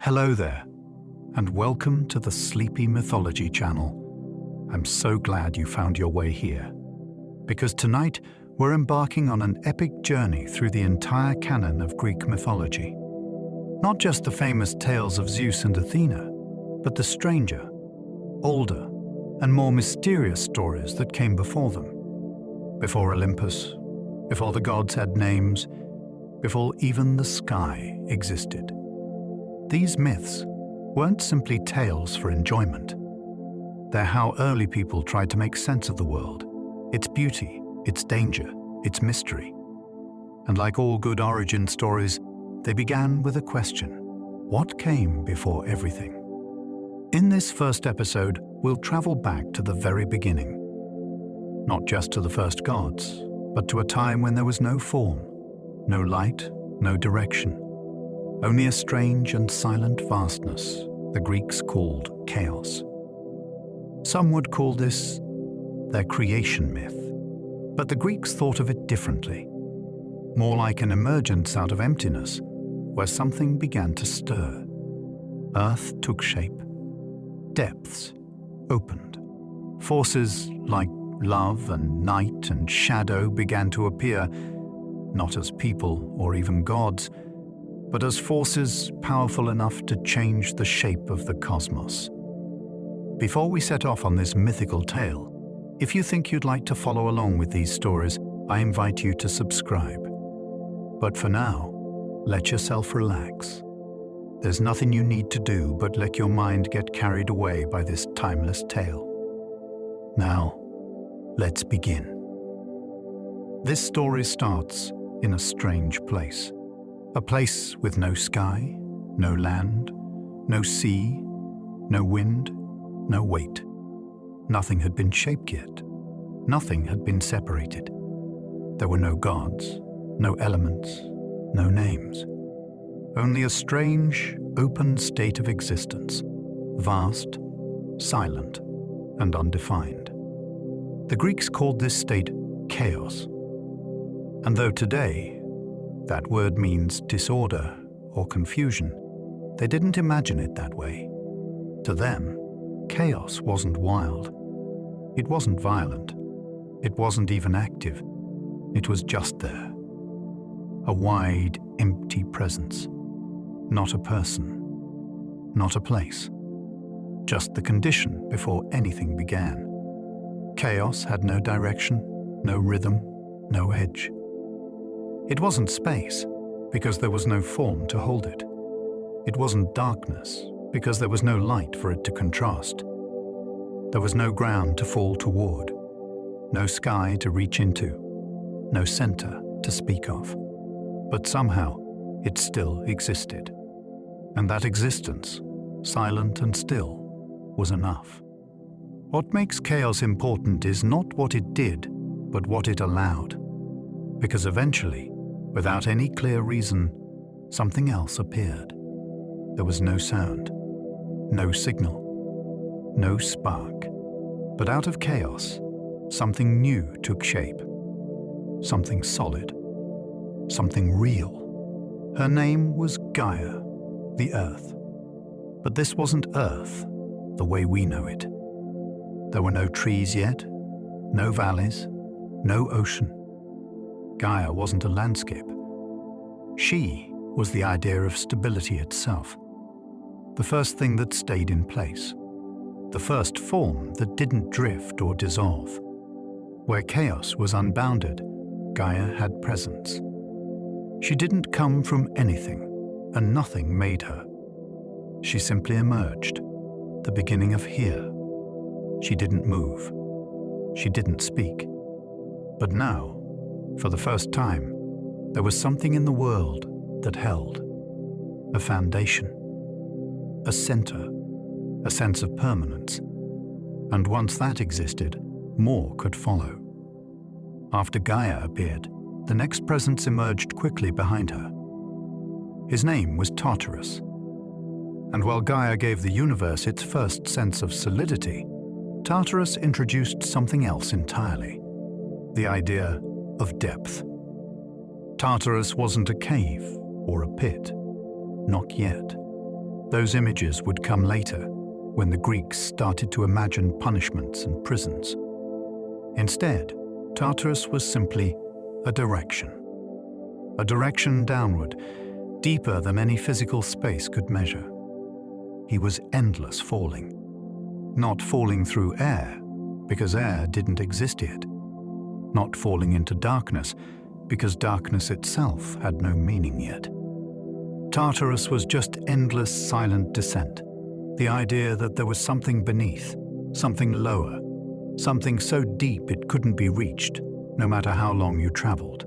Hello there, and welcome to the Sleepy Mythology channel. I'm so glad you found your way here, because tonight we're embarking on an epic journey through the entire canon of Greek mythology. Not just the famous tales of Zeus and Athena, but the stranger, older, and more mysterious stories that came before them. Before Olympus, before the gods had names, before even the sky existed. These myths weren't simply tales for enjoyment. They're how early people tried to make sense of the world, its beauty, its danger, its mystery. And like all good origin stories, they began with a question: what came before everything? In this first episode, we'll travel back to the very beginning. Not just to the first gods, but to a time when there was no form, no light, no direction. Only a strange and silent vastness the Greeks called chaos. Some would call this their creation myth, but the Greeks thought of it differently. More like an emergence out of emptiness, where something began to stir. Earth took shape. Depths opened. Forces like love and night and shadow began to appear, not as people or even gods, but as forces powerful enough to change the shape of the cosmos. Before we set off on this mythical tale, if you think you'd like to follow along with these stories, I invite you to subscribe. But for now, let yourself relax. There's nothing you need to do but let your mind get carried away by this timeless tale. Now, let's begin. This story starts in a strange place. A place with no sky, no land, no sea, no wind, no weight. Nothing had been shaped yet. Nothing had been separated. There were no gods, no elements, no names. Only a strange, open state of existence, vast, silent, and undefined. The Greeks called this state chaos. And though today, that word means disorder or confusion, they didn't imagine it that way. To them, chaos wasn't wild. It wasn't violent. It wasn't even active. It was just there. A wide, empty presence. Not a person. Not a place. Just the condition before anything began. Chaos had no direction, no rhythm, no edge. It wasn't space, because there was no form to hold it. It wasn't darkness, because there was no light for it to contrast. There was no ground to fall toward, no sky to reach into, no center to speak of. But somehow, it still existed. And that existence, silent and still, was enough. What makes chaos important is not what it did, but what it allowed. Because eventually, without any clear reason, something else appeared. There was no sound, no signal, no spark. But out of chaos, something new took shape. Something solid, something real. Her name was Gaia, the Earth. But this wasn't Earth the way we know it. There were no trees yet, no valleys, no ocean. Gaia wasn't a landscape. She was the idea of stability itself. The first thing that stayed in place. The first form that didn't drift or dissolve. Where chaos was unbounded, Gaia had presence. She didn't come from anything, and nothing made her. She simply emerged, the beginning of here. She didn't move. She didn't speak. But now, for the first time, there was something in the world that held. A foundation. A center. A sense of permanence. And once that existed, more could follow. After Gaia appeared, the next presence emerged quickly behind her. His name was Tartarus. And while Gaia gave the universe its first sense of solidity, Tartarus introduced something else entirely, the idea of depth. Tartarus wasn't a cave or a pit, not yet. Those images would come later, when the Greeks started to imagine punishments and prisons. Instead, Tartarus was simply a direction downward, deeper than any physical space could measure. He was endless falling. Not falling through air, because air didn't exist yet. Not falling into darkness, because darkness itself had no meaning yet. Tartarus was just endless silent descent, the idea that there was something beneath, something lower, something so deep it couldn't be reached, no matter how long you traveled.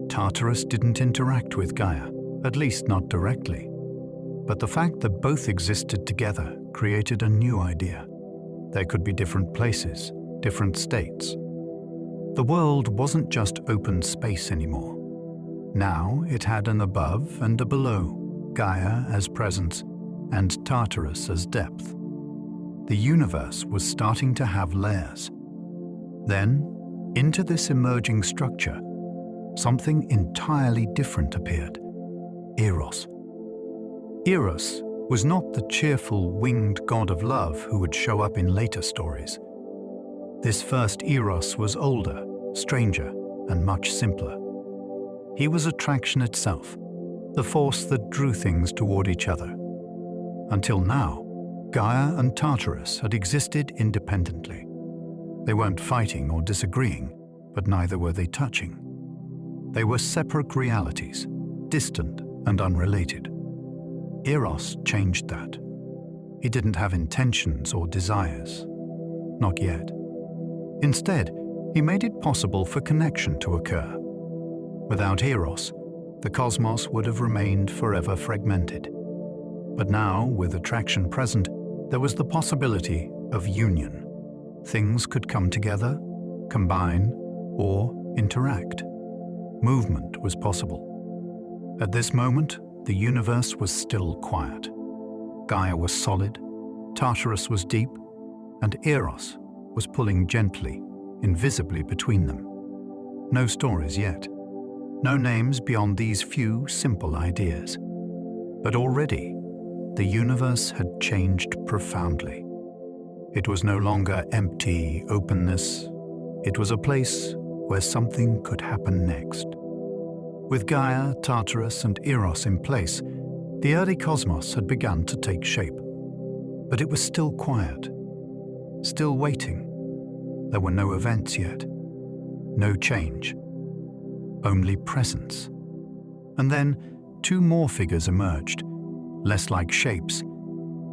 Tartarus didn't interact with Gaia, at least not directly. But the fact that both existed together created a new idea. There could be different places, different states. The world wasn't just open space anymore. Now it had an above and a below, Gaia as presence and Tartarus as depth. The universe was starting to have layers. Then, into this emerging structure, something entirely different appeared: Eros. Eros was not the cheerful, winged god of love who would show up in later stories. This first Eros was older, stranger, and much simpler. He was attraction itself, the force that drew things toward each other. Until now, Gaia and Tartarus had existed independently. They weren't fighting or disagreeing, but neither were they touching. They were separate realities, distant and unrelated. Eros changed that. He didn't have intentions or desires. Not yet. Instead, he made it possible for connection to occur. Without Eros, the cosmos would have remained forever fragmented. But now, with attraction present, there was the possibility of union. Things could come together, combine, or interact. Movement was possible. At this moment, the universe was still quiet. Gaia was solid, Tartarus was deep, and Eros was pulling gently, invisibly between them. No stories yet. No names beyond these few simple ideas. But already, the universe had changed profoundly. It was no longer empty openness. It was a place where something could happen next. With Gaia, Tartarus, and Eros in place, the early cosmos had begun to take shape. But it was still quiet, still waiting. There were no events yet, no change, only presence. And then two more figures emerged, less like shapes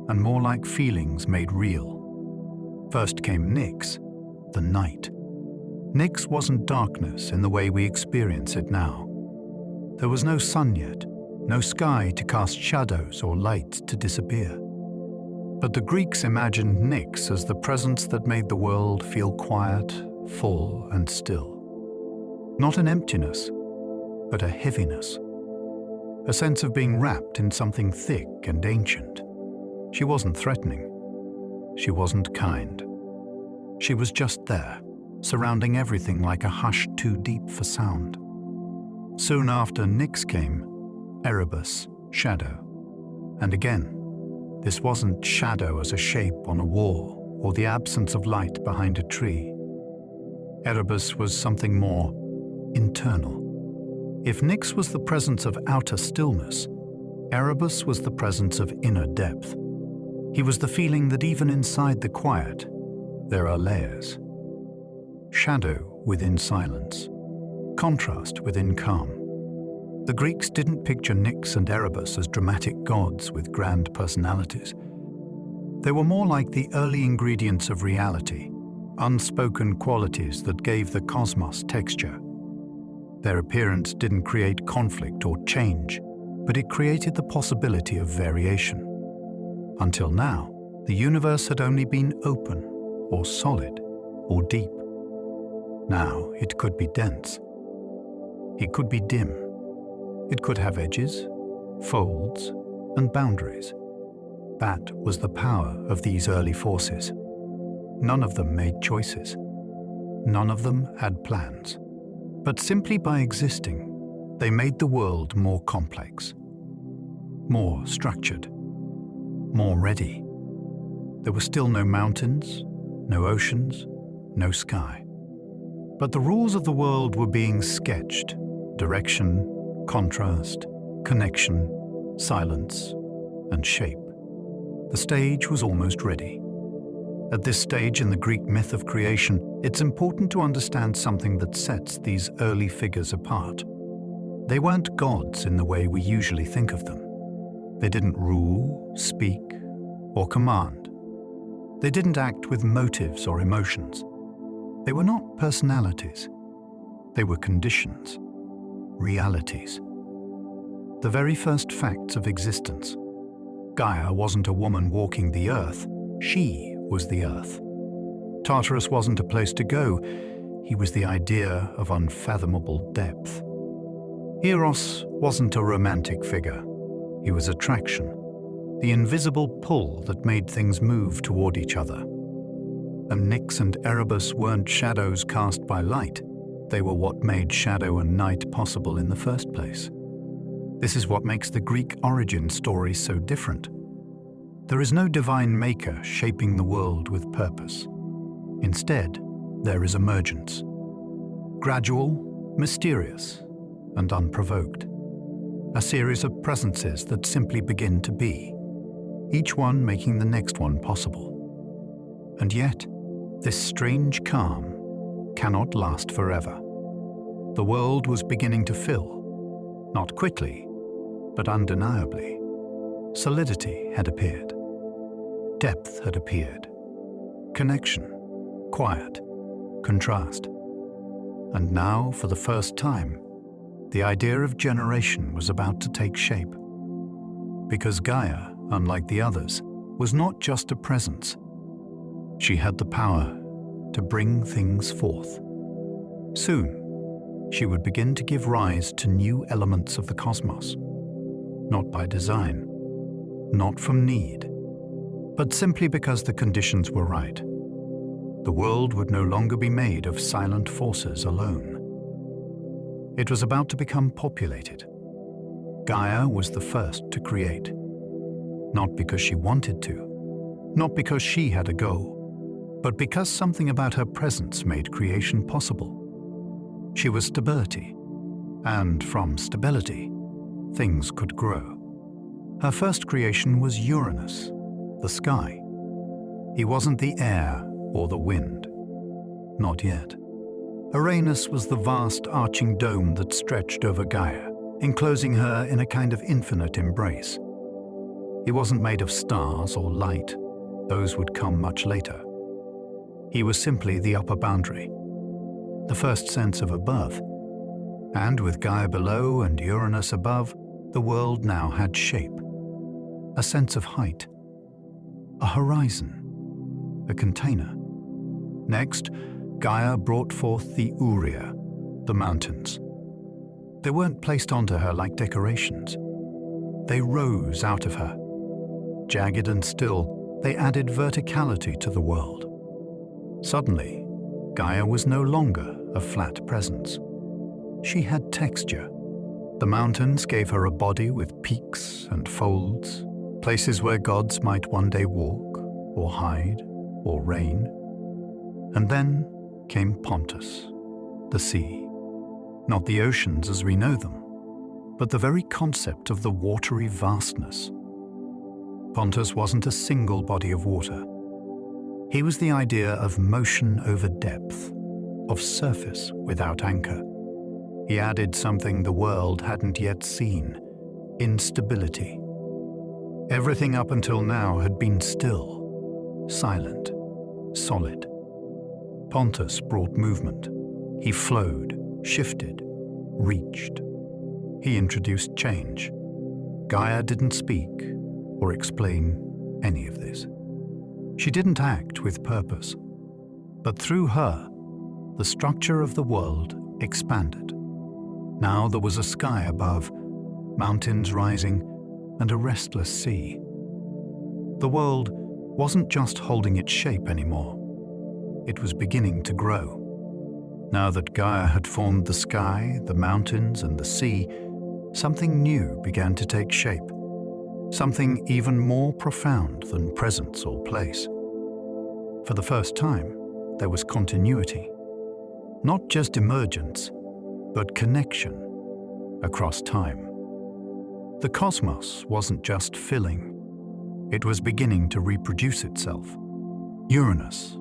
and more like feelings made real. First came Nyx, the night. Nyx wasn't darkness in the way we experience it now. There was no sun yet, no sky to cast shadows or light to disappear. But the Greeks imagined Nyx as the presence that made the world feel quiet, full, and still. Not an emptiness, but a heaviness. A sense of being wrapped in something thick and ancient. She wasn't threatening. She wasn't kind. She was just there, surrounding everything like a hush too deep for sound. Soon after Nyx came, Erebus, shadow. And again, this wasn't shadow as a shape on a wall or the absence of light behind a tree. Erebus was something more internal. If Nyx was the presence of outer stillness, Erebus was the presence of inner depth. He was the feeling that even inside the quiet, there are layers. Shadow within silence. Contrast within calm. The Greeks didn't picture Nyx and Erebus as dramatic gods with grand personalities. They were more like the early ingredients of reality, unspoken qualities that gave the cosmos texture. Their appearance didn't create conflict or change, but it created the possibility of variation. Until now, the universe had only been open, or solid, or deep. Now it could be dense. It could be dim. It could have edges, folds, and boundaries. That was the power of these early forces. None of them made choices. None of them had plans. But simply by existing, they made the world more complex, more structured. more ready. There were still no mountains, no oceans, no sky. But the rules of the world were being sketched: direction, contrast, connection, silence, and shape. The stage was almost ready. At this stage in the Greek myth of creation, it's important to understand something that sets these early figures apart. They weren't gods in the way we usually think of them. They didn't rule, speak, or command. They didn't act with motives or emotions. They were not personalities. They were conditions, realities. The very first facts of existence. Gaia wasn't a woman walking the earth. She was the earth. Tartarus wasn't a place to go. He was the idea of unfathomable depth. Eros wasn't a romantic figure. He was attraction, the invisible pull that made things move toward each other. And Nyx and Erebus weren't shadows cast by light. They were what made shadow and night possible in the first place. This is what makes the Greek origin story so different. There is no divine maker shaping the world with purpose. Instead, there is emergence. Gradual, mysterious, and unprovoked. A series of presences that simply begin to be, each one making the next one possible. And yet, this strange calm cannot last forever. The world was beginning to fill, not quickly, but undeniably. Solidity had appeared. Depth had appeared. Connection, quiet, contrast. And now, for the first time, the idea of generation was about to take shape. Because Gaia, unlike the others, was not just a presence. She had the power to bring things forth. Soon, she would begin to give rise to new elements of the cosmos. Not by design, not from need, but simply because the conditions were right. The world would no longer be made of silent forces alone. It was about to become populated. Gaia was the first to create. Not because she wanted to, not because she had a goal, but because something about her presence made creation possible. She was stability, and from stability, things could grow. Her first creation was Uranus, the sky. He wasn't the air or the wind. Not yet. Uranus was the vast arching dome that stretched over Gaia, enclosing her in a kind of infinite embrace. He wasn't made of stars or light. Those would come much later. He was simply the upper boundary, the first sense of above. And with Gaia below and Uranus above, the world now had shape. A sense of height. A horizon. A container. Next, Gaia brought forth the Uria, the mountains. They weren't placed onto her like decorations. They rose out of her. Jagged and still, they added verticality to the world. Suddenly, Gaia was no longer a flat presence. She had texture. The mountains gave her a body with peaks and folds, places where gods might one day walk, or hide, or reign. And then came Pontus, the sea. Not the oceans as we know them, but the very concept of the watery vastness. Pontus wasn't a single body of water. He was the idea of motion over depth, of surface without anchor. He added something the world hadn't yet seen: instability. Everything up until now had been still, silent, solid. Pontus brought movement. He flowed, shifted, reached. He introduced change. Gaia didn't speak or explain any of this. She didn't act with purpose, but through her, the structure of the world expanded. Now there was a sky above, mountains rising, and a restless sea. The world wasn't just holding its shape anymore. It was beginning to grow. Now that Gaia had formed the sky, the mountains, and the sea, something new began to take shape. something even more profound than presence or place. For the first time, there was continuity. Not just emergence, but connection across time. The cosmos wasn't just filling, it was beginning to reproduce itself. Uranus,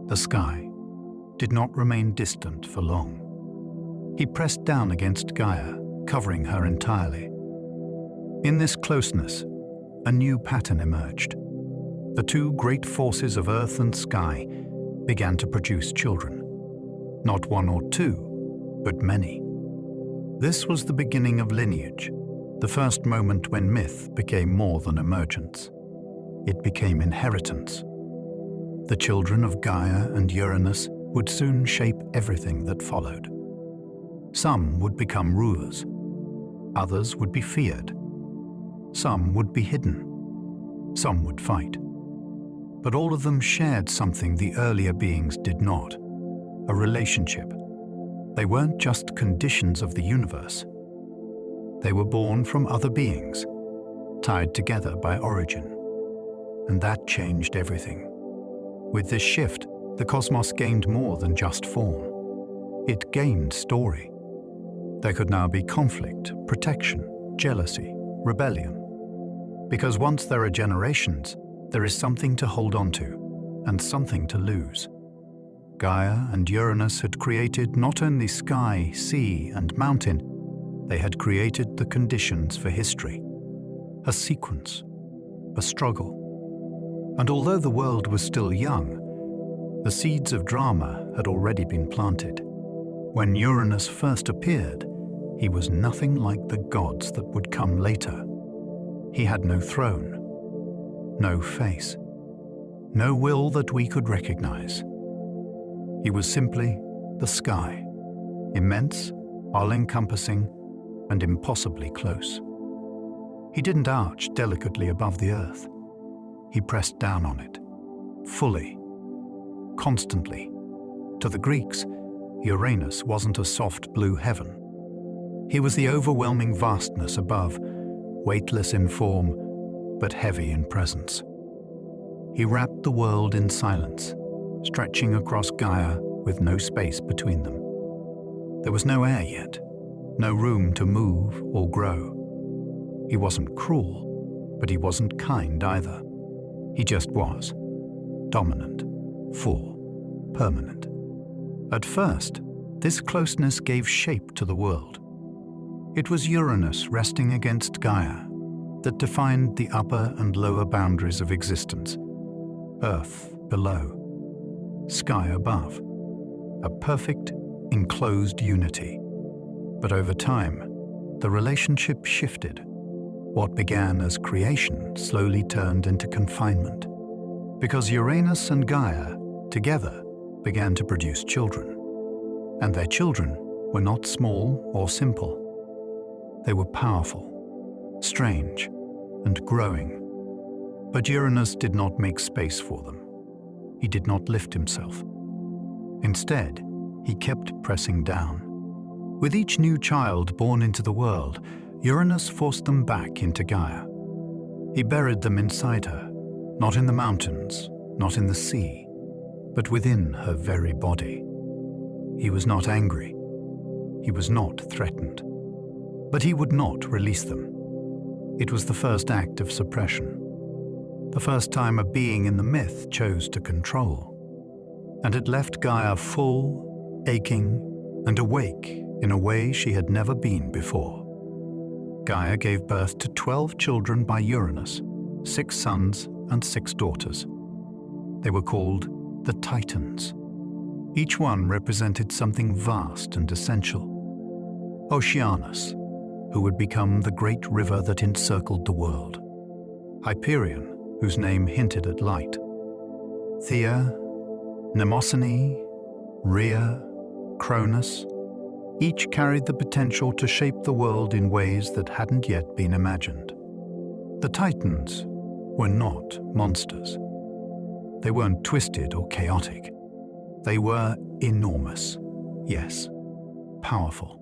the sky, did not remain distant for long. He pressed down against Gaia, covering her entirely. In this closeness, a new pattern emerged. The two great forces of earth and sky began to produce children. Not one or two, but many. This was the beginning of lineage, the first moment when myth became more than emergence. It became inheritance. The children of Gaia and Uranus would soon shape everything that followed. Some would become rulers. Others would be feared. Some would be hidden. Some would fight. But all of them shared something the earlier beings did not: a relationship. They weren't just conditions of the universe. They were born from other beings, tied together by origin. And that changed everything. With this shift, the cosmos gained more than just form. It gained story. There could now be conflict, protection, jealousy, rebellion. Because once there are generations, there is something to hold on to and something to lose. Gaia and Uranus had created not only sky, sea, and mountain, they had created the conditions for history. A sequence, a struggle. And although the world was still young, the seeds of drama had already been planted. When Uranus first appeared, he was nothing like the gods that would come later. He had no throne, no face, no will that we could recognize. He was simply the sky, immense, all-encompassing, and impossibly close. He didn't arch delicately above the earth. He pressed down on it, fully, constantly. To the Greeks, Uranus wasn't a soft blue heaven. He was the overwhelming vastness above, weightless in form, but heavy in presence. He wrapped the world in silence, stretching across Gaia with no space between them. There was no air yet, no room to move or grow. He wasn't cruel, but he wasn't kind either. He just was, dominant, full, permanent. At first, this closeness gave shape to the world. It was Uranus resting against Gaia that defined the upper and lower boundaries of existence. Earth below, sky above, a perfect, enclosed unity. But over time, the relationship shifted. What began as creation slowly turned into confinement, because Uranus and Gaia together began to produce children. And their children were not small or simple. They were powerful, strange, and growing. But Uranus did not make space for them. He did not lift himself. Instead, he kept pressing down. With each new child born into the world, Uranus forced them back into Gaia. He buried them inside her, not in the mountains, not in the sea, but within her very body. He was not angry. He was not threatened. But he would not release them. It was the first act of suppression. The first time a being in the myth chose to control. And it left Gaia full, aching, and awake in a way she had never been before. Gaia gave birth to 12 children by Uranus, 6 sons and 6 daughters. They were called the Titans. Each one represented something vast and essential. Oceanus, who would become the great river that encircled the world. Hyperion, whose name hinted at light. Thea, Mnemosyne, Rhea, Cronus, each carried the potential to shape the world in ways that hadn't yet been imagined. The Titans were not monsters. They weren't twisted or chaotic. They were enormous, yes, powerful,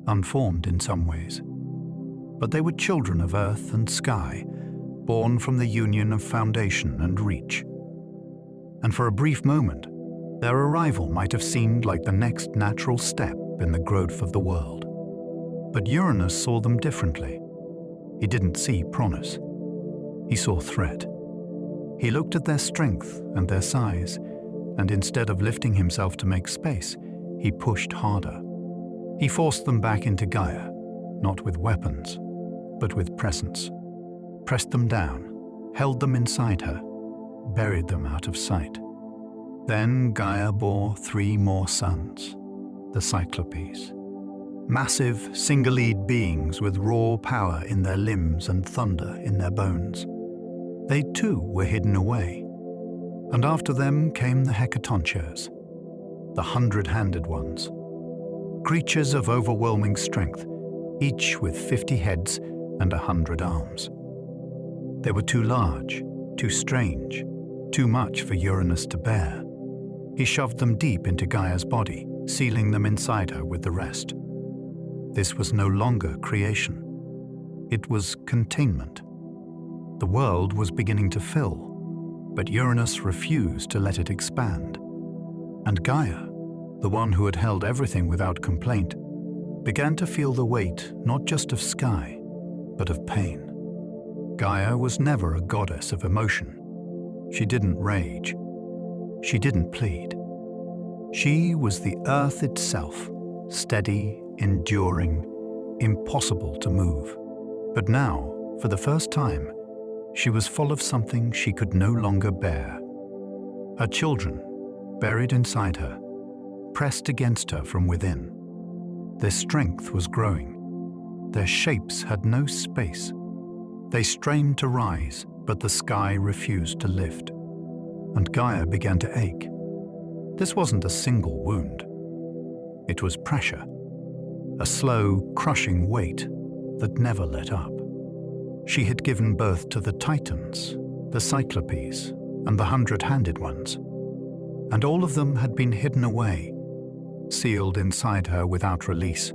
unformed in some ways. But they were children of earth and sky, born from the union of foundation and reach. And for a brief moment, their arrival might have seemed like the next natural step in the growth of the world. But Uranus saw them differently. He didn't see promise. He saw threat. He looked at their strength and their size, and instead of lifting himself to make space, he pushed harder. He forced them back into Gaia, not with weapons, but with presence. Pressed them down, held them inside her, buried them out of sight. Then Gaia bore 3 more sons, the Cyclopes. Massive, single-eyed beings with raw power in their limbs and thunder in their bones. They too were hidden away. And after them came the Hecatoncheires, the 100-handed ones. Creatures of overwhelming strength, each with 50 heads and 100 arms. They were too large, too strange, too much for Uranus to bear. He shoved them deep into Gaia's body, sealing them inside her with the rest. This was no longer creation. It was containment. The world was beginning to fill, but Uranus refused to let it expand. And Gaia, the one who had held everything without complaint, began to feel the weight not just of sky, but of pain. Gaia was never a goddess of emotion. She didn't rage. She didn't plead. She was the earth itself, steady, enduring, impossible to move. But now, for the first time, she was full of something she could no longer bear. Her children, buried inside her, pressed against her from within. Their strength was growing. Their shapes had no space. They strained to rise, but the sky refused to lift. And Gaia began to ache. This wasn't a single wound. It was pressure, a slow, crushing weight that never let up. She had given birth to the Titans, the Cyclopes, and the 100-handed ones. And all of them had been hidden away, sealed inside her without release.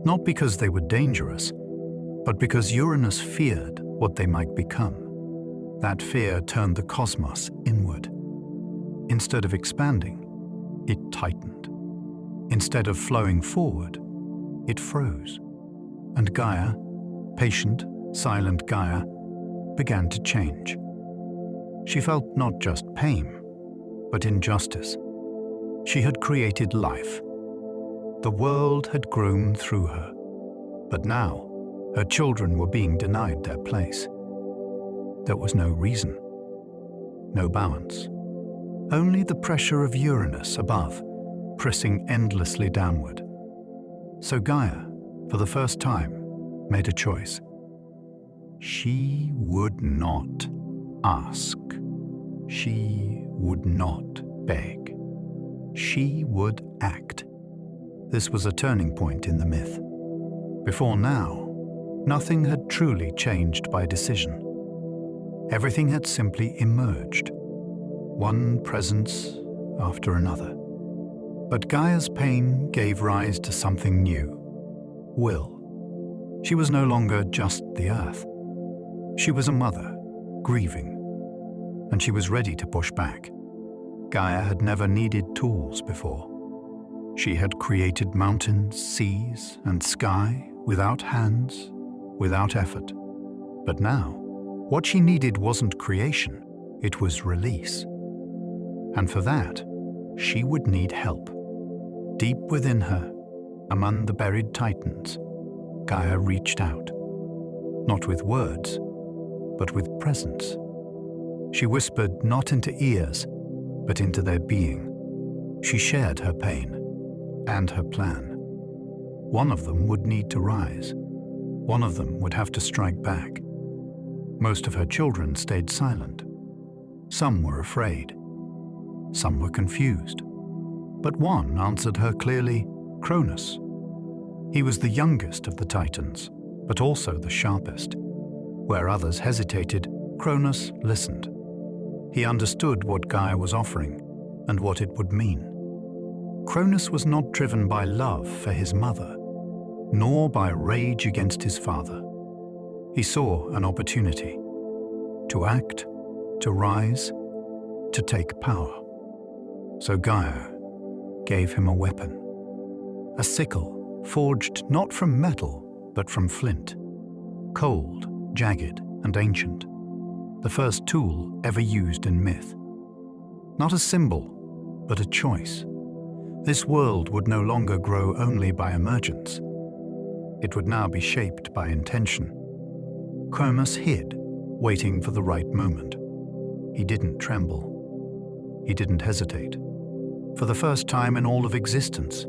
Not because they were dangerous, but because Uranus feared what they might become. That fear turned the cosmos inward. Instead of expanding, it tightened. Instead of flowing forward, it froze. And Gaia, patient, silent Gaia, began to change. She felt not just pain, but injustice. She had created life. The world had grown through her. But now, her children were being denied their place. There was no reason, no balance. Only the pressure of Uranus above, pressing endlessly downward. So Gaia, for the first time, made a choice. She would not ask. She would not beg. She would act. This was a turning point in the myth. Before now, nothing had truly changed by decision. Everything had simply emerged, one presence after another. But Gaia's pain gave rise to something new, will. She was no longer just the earth. She was a mother, grieving, and she was ready to push back. Gaia had never needed tools before. She had created mountains, seas, and sky without hands, without effort. But now, what she needed wasn't creation, it was release. And for that, she would need help. Deep within her, among the buried Titans, Gaia reached out. Not with words, but with presence. She whispered not into ears, but into their being. She shared her pain and her plan. One of them would need to rise. One of them would have to strike back. Most of her children stayed silent. Some were afraid. Some were confused. But one answered her clearly, Cronus. He was the youngest of the Titans, but also the sharpest. Where others hesitated, Cronus listened. He understood what Gaia was offering and what it would mean. Cronus was not driven by love for his mother, nor by rage against his father. He saw an opportunity, to act, to rise, to take power. So Gaia gave him a weapon, a sickle forged not from metal but from flint, cold, jagged, and ancient, the first tool ever used in myth. Not a symbol, but a choice. This world would no longer grow only by emergence. It would now be shaped by intention. Cronus hid, waiting for the right moment. He didn't tremble. He didn't hesitate. For the first time in all of existence,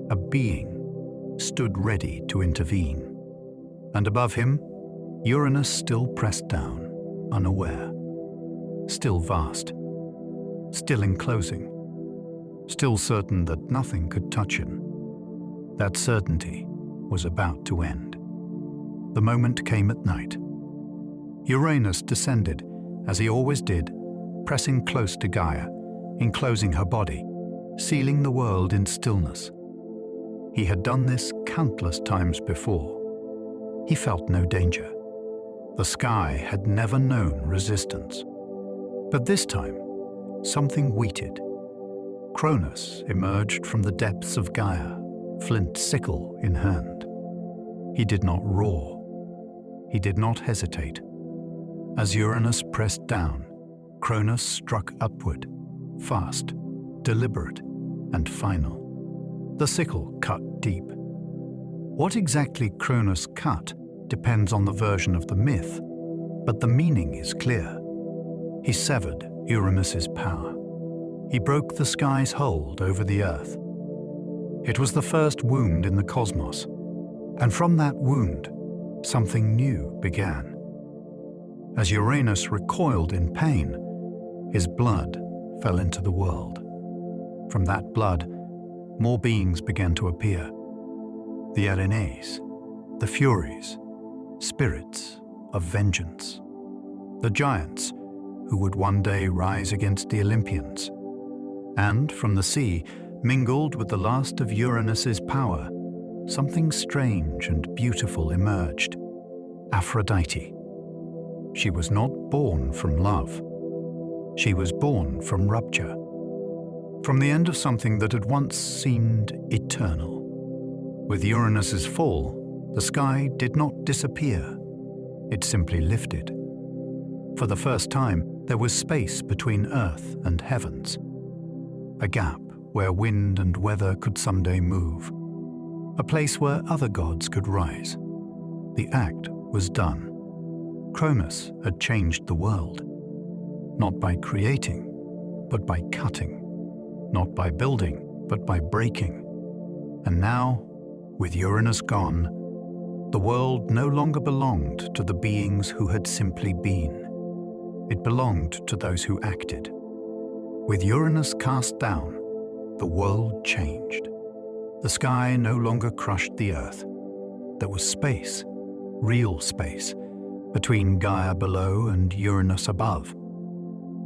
a being stood ready to intervene. And above him, Uranus still pressed down, unaware. Still vast. Still enclosing. Still certain that nothing could touch him. That certainty was about to end. The moment came at night. Uranus descended, as he always did, pressing close to Gaia, enclosing her body, sealing the world in stillness. He had done this countless times before. He felt no danger. The sky had never known resistance. But this time, something wheated. Cronus emerged from the depths of Gaia, flint sickle in hand. He did not roar. He did not hesitate. As Uranus pressed down, Cronus struck upward, fast, deliberate, and final. The sickle cut deep. What exactly Cronus cut depends on the version of the myth, but the meaning is clear. He severed Uranus's power. He broke the sky's hold over the earth. It was the first wound in the cosmos, and from that wound, something new began. As Uranus recoiled in pain, his blood fell into the world. From that blood, more beings began to appear. The Erinyes, the Furies, spirits of vengeance. The giants who would one day rise against the Olympians. And from the sea, mingled with the last of Uranus's power, something strange and beautiful emerged. Aphrodite. She was not born from love. She was born from rupture. From the end of something that had once seemed eternal. With Uranus's fall, the sky did not disappear. It simply lifted. For the first time, there was space between earth and heavens. A gap where wind and weather could someday move. A place where other gods could rise. The act was done. Cronus had changed the world. Not by creating, but by cutting. Not by building, but by breaking. And now, with Uranus gone, the world no longer belonged to the beings who had simply been. It belonged to those who acted. With Uranus cast down, the world changed. The sky no longer crushed the earth. There was space, real space, between Gaia below and Uranus above.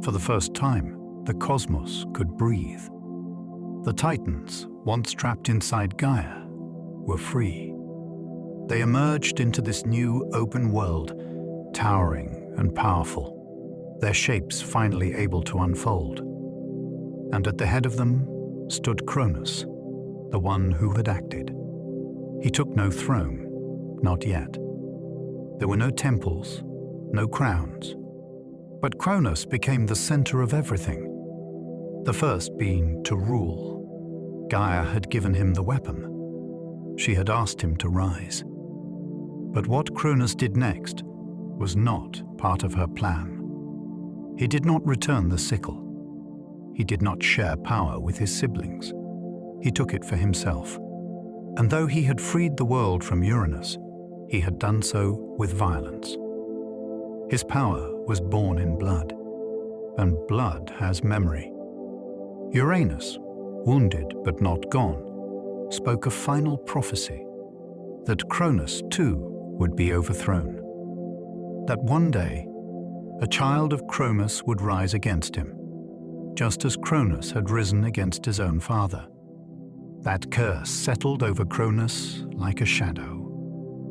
For the first time, the cosmos could breathe. The Titans, once trapped inside Gaia, were free. They emerged into this new open world, towering and powerful, their shapes finally able to unfold. And at the head of them stood Cronus, the one who had acted. He took no throne, not yet. There were no temples, no crowns. But Cronus became the center of everything, the first being to rule. Gaia had given him the weapon. She had asked him to rise. But what Cronus did next was not part of her plan. He did not return the sickle. He did not share power with his siblings. He took it for himself. And though he had freed the world from Uranus, he had done so with violence. His power was born in blood, and blood has memory. Uranus, wounded but not gone, spoke a final prophecy, that Cronus too would be overthrown. That one day, a child of Cronus would rise against him, just as Cronus had risen against his own father. That curse settled over Cronus like a shadow.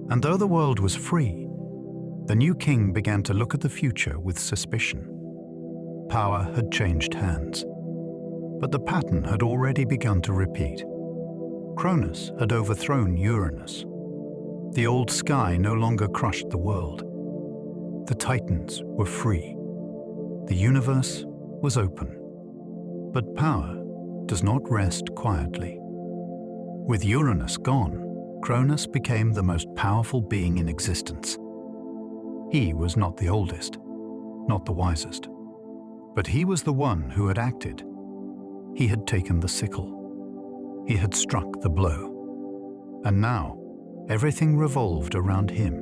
And though the world was free, the new king began to look at the future with suspicion. Power had changed hands, but the pattern had already begun to repeat. Cronus had overthrown Uranus. The old sky no longer crushed the world. The Titans were free. The universe was open. But power does not rest quietly. With Uranus gone, Cronus became the most powerful being in existence. He was not the oldest, not the wisest, but he was the one who had acted. He had taken the sickle. He had struck the blow. And now, everything revolved around him.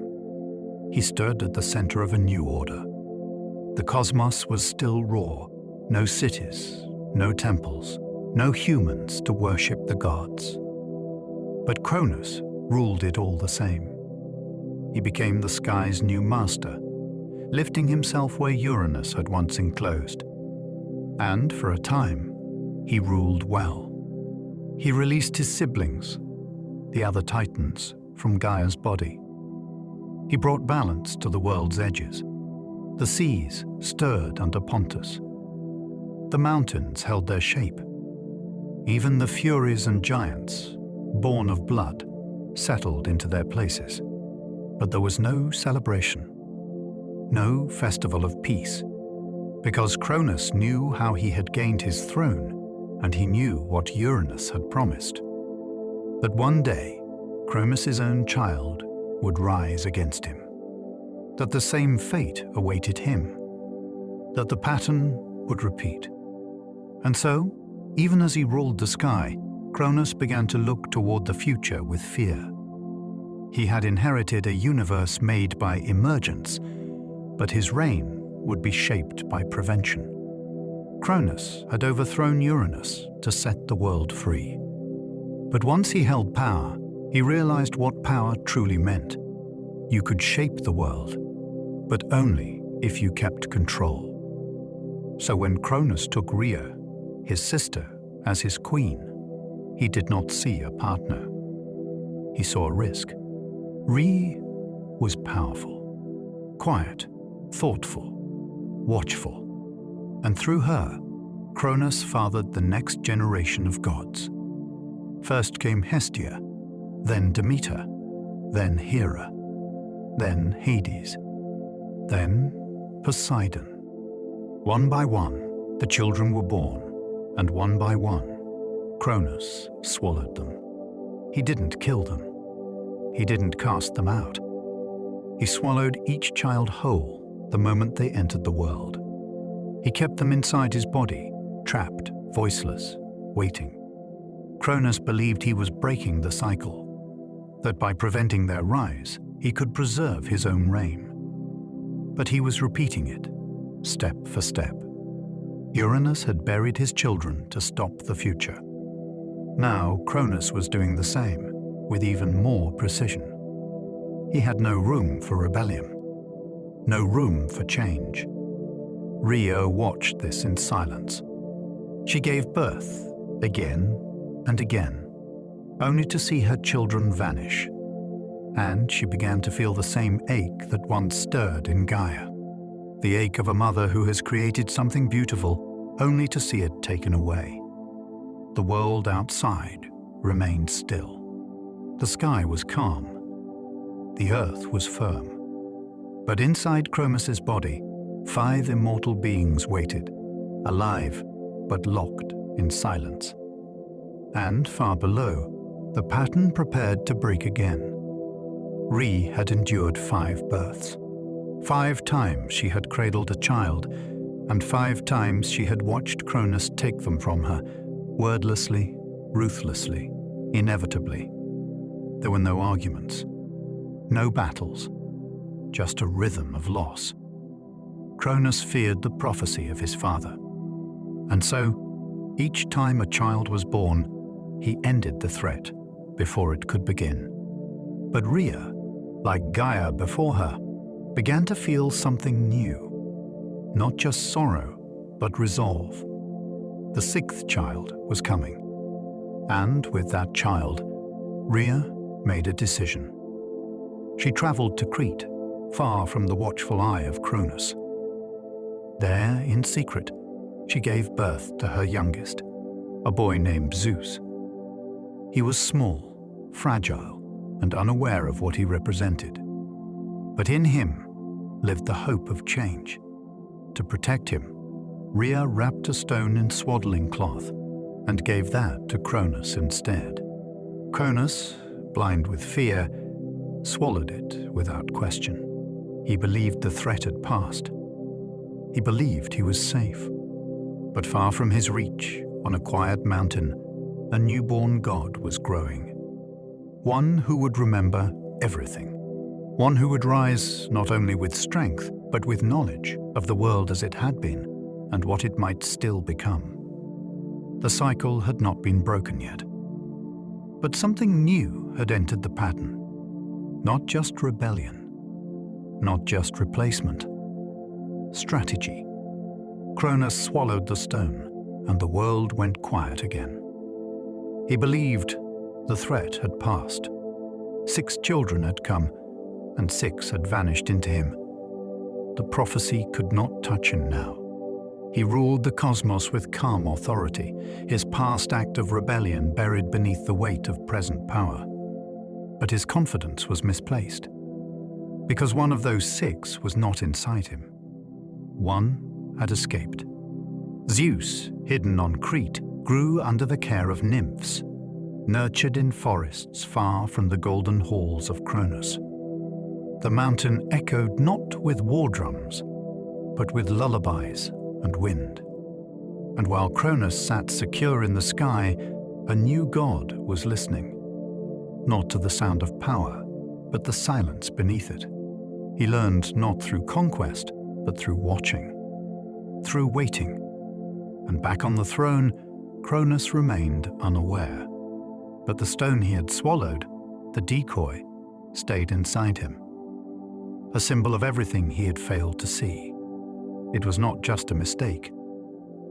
He stood at the center of a new order. The cosmos was still raw, no cities, no temples, no humans to worship the gods. But Cronus ruled it all the same. He became the sky's new master, lifting himself where Uranus had once enclosed. And for a time, he ruled well. He released his siblings, the other Titans, from Gaia's body. He brought balance to the world's edges. The seas stirred under Pontus. The mountains held their shape. Even the Furies and giants, born of blood, settled into their places. But there was no celebration, no festival of peace, because Cronus knew how he had gained his throne, and he knew what Uranus had promised. That one day, Cronus's own child would rise against him, that the same fate awaited him, that the pattern would repeat. And so, even as he ruled the sky, Cronus began to look toward the future with fear. He had inherited a universe made by emergence, but his reign would be shaped by prevention. Cronus had overthrown Uranus to set the world free. But once he held power, he realized what power truly meant. You could shape the world, but only if you kept control. So when Cronus took Rhea, his sister, as his queen, he did not see a partner. He saw a risk. Rhea was powerful, quiet, thoughtful, watchful, and through her, Cronus fathered the next generation of gods. First came Hestia, then Demeter, then Hera, then Hades, then Poseidon. One by one, the children were born, and one by one, Cronus swallowed them. He didn't kill them. He didn't cast them out. He swallowed each child whole the moment they entered the world. He kept them inside his body, trapped, voiceless, waiting. Cronus believed he was breaking the cycle, that by preventing their rise, he could preserve his own reign. But he was repeating it, step for step. Uranus had buried his children to stop the future. Now Cronus was doing the same, with even more precision. He had no room for rebellion, no room for change. Rhea watched this in silence. She gave birth again and again, only to see her children vanish. And she began to feel the same ache that once stirred in Gaia, the ache of a mother who has created something beautiful only to see it taken away. The world outside remained still. The sky was calm. The earth was firm. But inside Cronus's body, 5 immortal beings waited, alive but locked in silence. And far below, the pattern prepared to break again. Rhea had endured 5 births. 5 times she had cradled a child, and 5 times she had watched Cronus take them from her, wordlessly, ruthlessly, inevitably. There were no arguments, no battles, just a rhythm of loss. Cronus feared the prophecy of his father. And so, each time a child was born, he ended the threat before it could begin. But Rhea, like Gaia before her, began to feel something new. Not just sorrow, but resolve. The 6th child was coming. And with that child, Rhea made a decision. She traveled to Crete, far from the watchful eye of Cronus. There, in secret, she gave birth to her youngest, a boy named Zeus. He was small, fragile, and unaware of what he represented. But in him lived the hope of change. To protect him, Rhea wrapped a stone in swaddling cloth and gave that to Cronus instead. Cronus, blind with fear, swallowed it without question. He believed the threat had passed. He believed he was safe. But far from his reach, on a quiet mountain, a newborn god was growing. One who would remember everything. One who would rise not only with strength, but with knowledge of the world as it had been and what it might still become. The cycle had not been broken yet. But something new had entered the pattern. Not just rebellion, not just replacement. Strategy. Cronus swallowed the stone, and the world went quiet again. He believed the threat had passed. 6 children had come, and 6 had vanished into him. The prophecy could not touch him now. He ruled the cosmos with calm authority, his past act of rebellion buried beneath the weight of present power. But his confidence was misplaced, because one of those 6 was not inside him. One had escaped. Zeus, hidden on Crete, grew under the care of nymphs, nurtured in forests far from the golden halls of Cronus. The mountain echoed not with war drums, but with lullabies and wind. And while Cronus sat secure in the sky, a new god was listening, not to the sound of power, but the silence beneath it. He learned not through conquest, but through watching, through waiting. And back on the throne, Cronus remained unaware. But the stone he had swallowed, the decoy, stayed inside him. A symbol of everything he had failed to see. It was not just a mistake.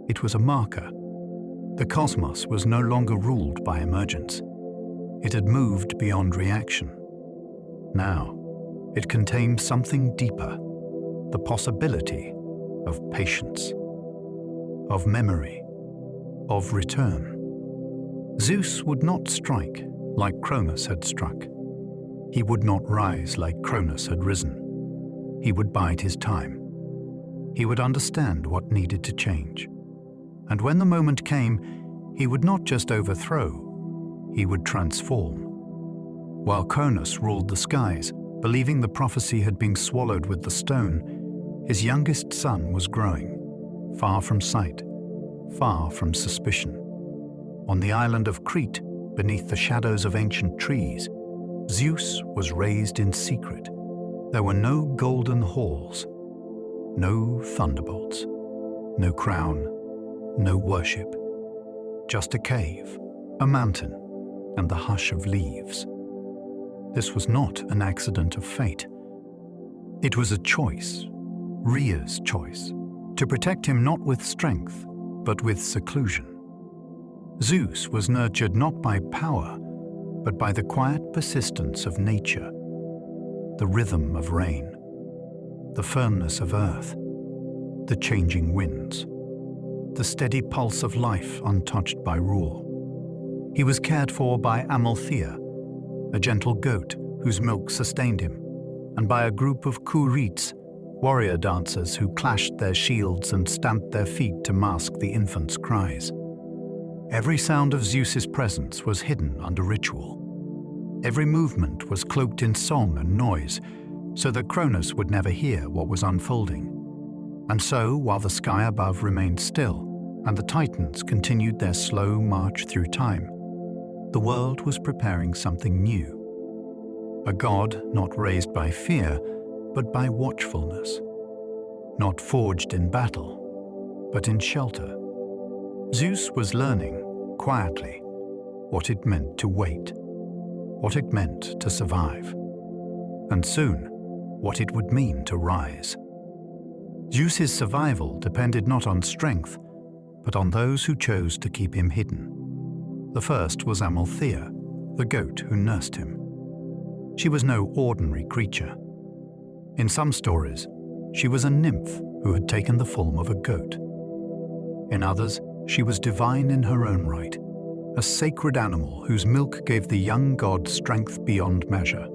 It was a marker. The cosmos was no longer ruled by emergence. It had moved beyond reaction. Now, it contained something deeper, the possibility of patience, of memory, of return. Zeus would not strike like Cronus had struck. He would not rise like Cronus had risen. He would bide his time. He would understand what needed to change. And when the moment came, he would not just overthrow, he would transform. While Cronus ruled the skies, believing the prophecy had been swallowed with the stone, his youngest son was growing, far from sight, far from suspicion. On the island of Crete, beneath the shadows of ancient trees, Zeus was raised in secret. There were no golden halls, no thunderbolts, no crown, no worship. Just a cave, a mountain, and the hush of leaves. This was not an accident of fate. It was a choice, Rhea's choice, to protect him not with strength, but with seclusion. Zeus was nurtured not by power, but by the quiet persistence of nature, the rhythm of rain, the firmness of earth, the changing winds, the steady pulse of life untouched by rule. He was cared for by Amalthea, a gentle goat whose milk sustained him, and by a group of Kurites, warrior dancers who clashed their shields and stamped their feet to mask the infant's cries. Every sound of Zeus's presence was hidden under ritual. Every movement was cloaked in song and noise, so that Cronus would never hear what was unfolding. And so, while the sky above remained still, and the Titans continued their slow march through time, the world was preparing something new. A god not raised by fear, but by watchfulness. Not forged in battle, but in shelter. Zeus was learning, quietly, what it meant to wait, what it meant to survive, and soon, what it would mean to rise. Zeus's survival depended not on strength, but on those who chose to keep him hidden. The first was Amalthea, the goat who nursed him. She was no ordinary creature. In some stories, she was a nymph who had taken the form of a goat. In others, she was divine in her own right, a sacred animal whose milk gave the young god strength beyond measure.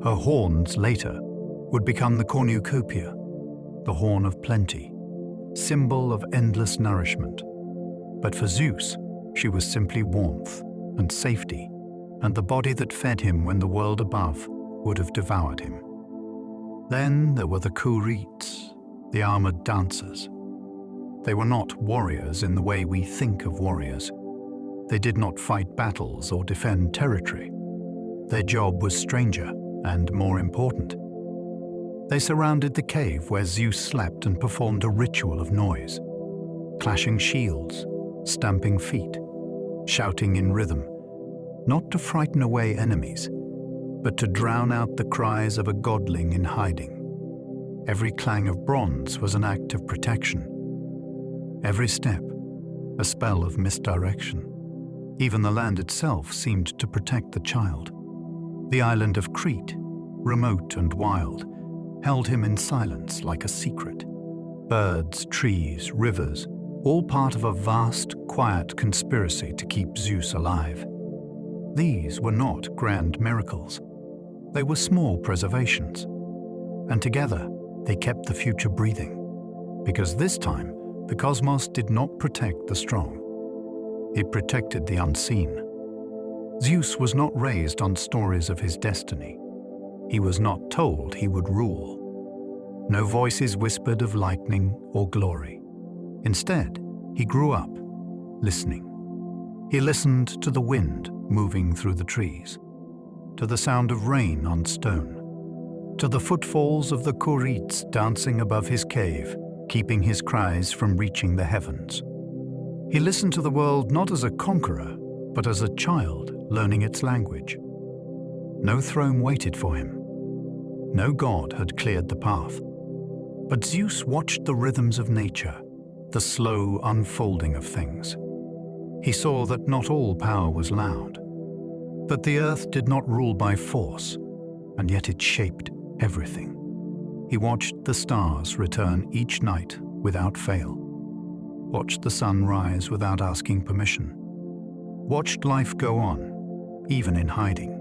Her horns later would become the cornucopia, the horn of plenty, symbol of endless nourishment. But for Zeus, she was simply warmth and safety, and the body that fed him when the world above would have devoured him. Then there were the Corites, the armored dancers. They were not warriors in the way we think of warriors. They did not fight battles or defend territory. Their job was stranger and more important. They surrounded the cave where Zeus slept and performed a ritual of noise, clashing shields, stamping feet, shouting in rhythm, not to frighten away enemies, but to drown out the cries of a godling in hiding. Every clang of bronze was an act of protection. Every step, a spell of misdirection. Even the land itself seemed to protect the child. The island of Crete, remote and wild, held him in silence like a secret. Birds, trees, rivers, all part of a vast, quiet conspiracy to keep Zeus alive. These were not grand miracles. They were small preservations. And together, they kept the future breathing. Because this time, the cosmos did not protect the strong. It protected the unseen. Zeus was not raised on stories of his destiny. He was not told he would rule. No voices whispered of lightning or glory. Instead, he grew up, listening. He listened to the wind moving through the trees, to the sound of rain on stone, to the footfalls of the Corites dancing above his cave, keeping his cries from reaching the heavens. He listened to the world not as a conqueror, but as a child learning its language. No throne waited for him. No god had cleared the path. But Zeus watched the rhythms of nature, the slow unfolding of things. He saw that not all power was loud, that the earth did not rule by force, and yet it shaped everything. He watched the stars return each night without fail, watched the sun rise without asking permission, watched life go on, even in hiding.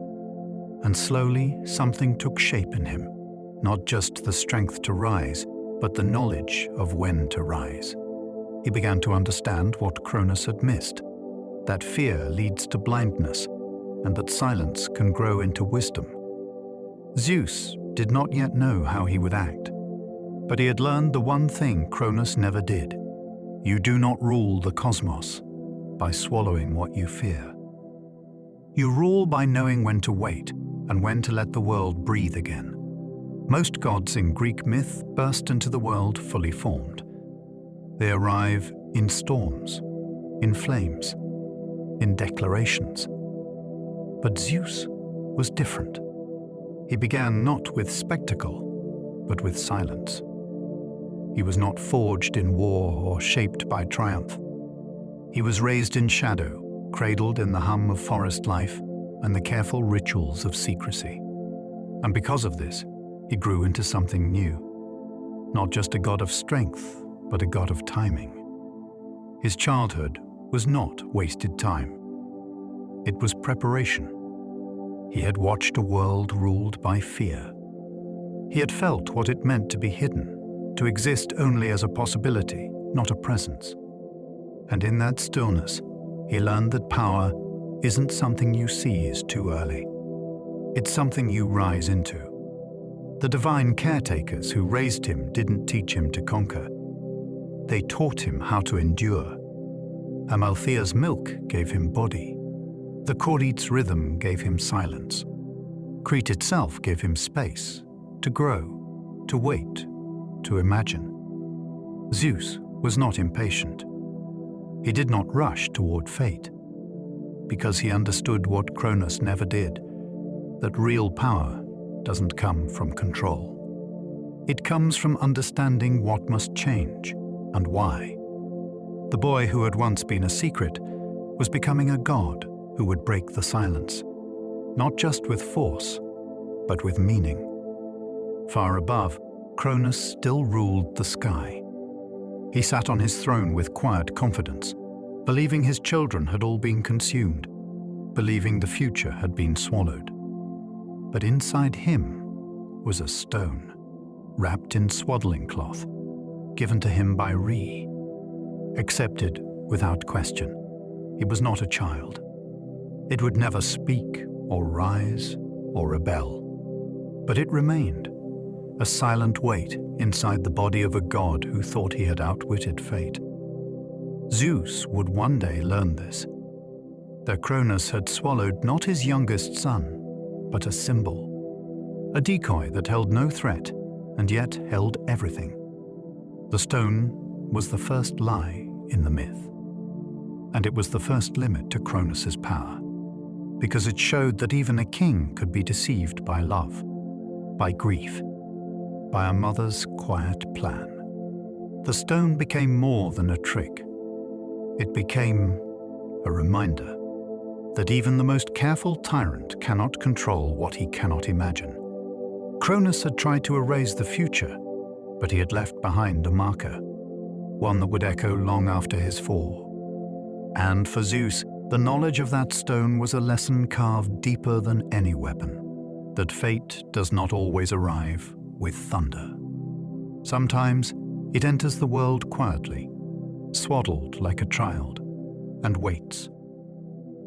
And slowly something took shape in him, not just the strength to rise, but the knowledge of when to rise. He began to understand what Cronus had missed, that fear leads to blindness, and that silence can grow into wisdom. Zeus did not yet know how he would act, but he had learned the one thing Cronus never did. You do not rule the cosmos by swallowing what you fear. You rule by knowing when to wait and when to let the world breathe again. Most gods in Greek myth burst into the world fully formed. They arrive in storms, in flames, in declarations. But Zeus was different. He began not with spectacle, but with silence. He was not forged in war or shaped by triumph. He was raised in shadow, cradled in the hum of forest life and the careful rituals of secrecy. And because of this, he grew into something new. Not just a god of strength, but a god of timing. His childhood was not wasted time. It was preparation. He had watched a world ruled by fear. He had felt what it meant to be hidden, to exist only as a possibility, not a presence. And in that stillness, he learned that power isn't something you seize too early. It's something you rise into. The divine caretakers who raised him didn't teach him to conquer. They taught him how to endure. Amalthea's milk gave him body. The Corites' rhythm gave him silence. Crete itself gave him space to grow, to wait, to imagine. Zeus was not impatient. He did not rush toward fate, because he understood what Cronus never did, that real power doesn't come from control. It comes from understanding what must change and why. The boy who had once been a secret was becoming a god who would break the silence, not just with force, but with meaning. Far above, Cronus still ruled the sky. He sat on his throne with quiet confidence, believing his children had all been consumed, believing the future had been swallowed. But inside him was a stone, wrapped in swaddling cloth, given to him by Re. Accepted without question. He was not a child. It would never speak or rise or rebel. But it remained, a silent weight inside the body of a god who thought he had outwitted fate. Zeus would one day learn this, that Cronus had swallowed not his youngest son, but a symbol, a decoy that held no threat and yet held everything. The stone was the first lie in the myth, and it was the first limit to Cronus's power, because it showed that even a king could be deceived by love, by grief, by a mother's quiet plan. The stone became more than a trick. It became a reminder that even the most careful tyrant cannot control what he cannot imagine. Cronus had tried to erase the future, but he had left behind a marker, one that would echo long after his fall. And for Zeus, the knowledge of that stone was a lesson carved deeper than any weapon, that fate does not always arrive with thunder. Sometimes it enters the world quietly, swaddled like a child, and waits.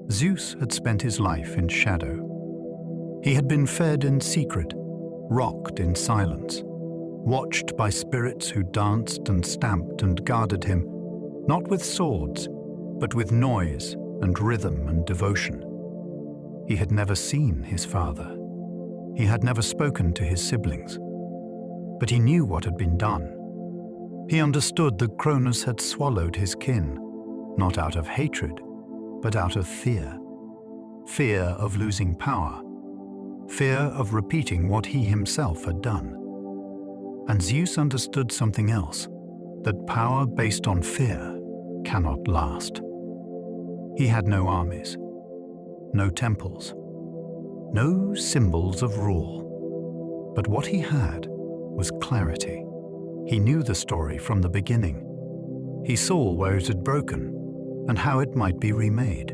Zeus had spent his life in shadow. He had been fed in secret, rocked in silence, watched by spirits who danced and stamped and guarded him, not with swords, but with noise and rhythm and devotion. He had never seen his father. He had never spoken to his siblings. But he knew what had been done. He understood that Cronus had swallowed his kin, not out of hatred, but out of fear. Fear of losing power. Fear of repeating what he himself had done. And Zeus understood something else, that power based on fear cannot last. He had no armies, no temples, no symbols of rule. But what he had was clarity. He knew the story from the beginning. He saw where it had broken and how it might be remade.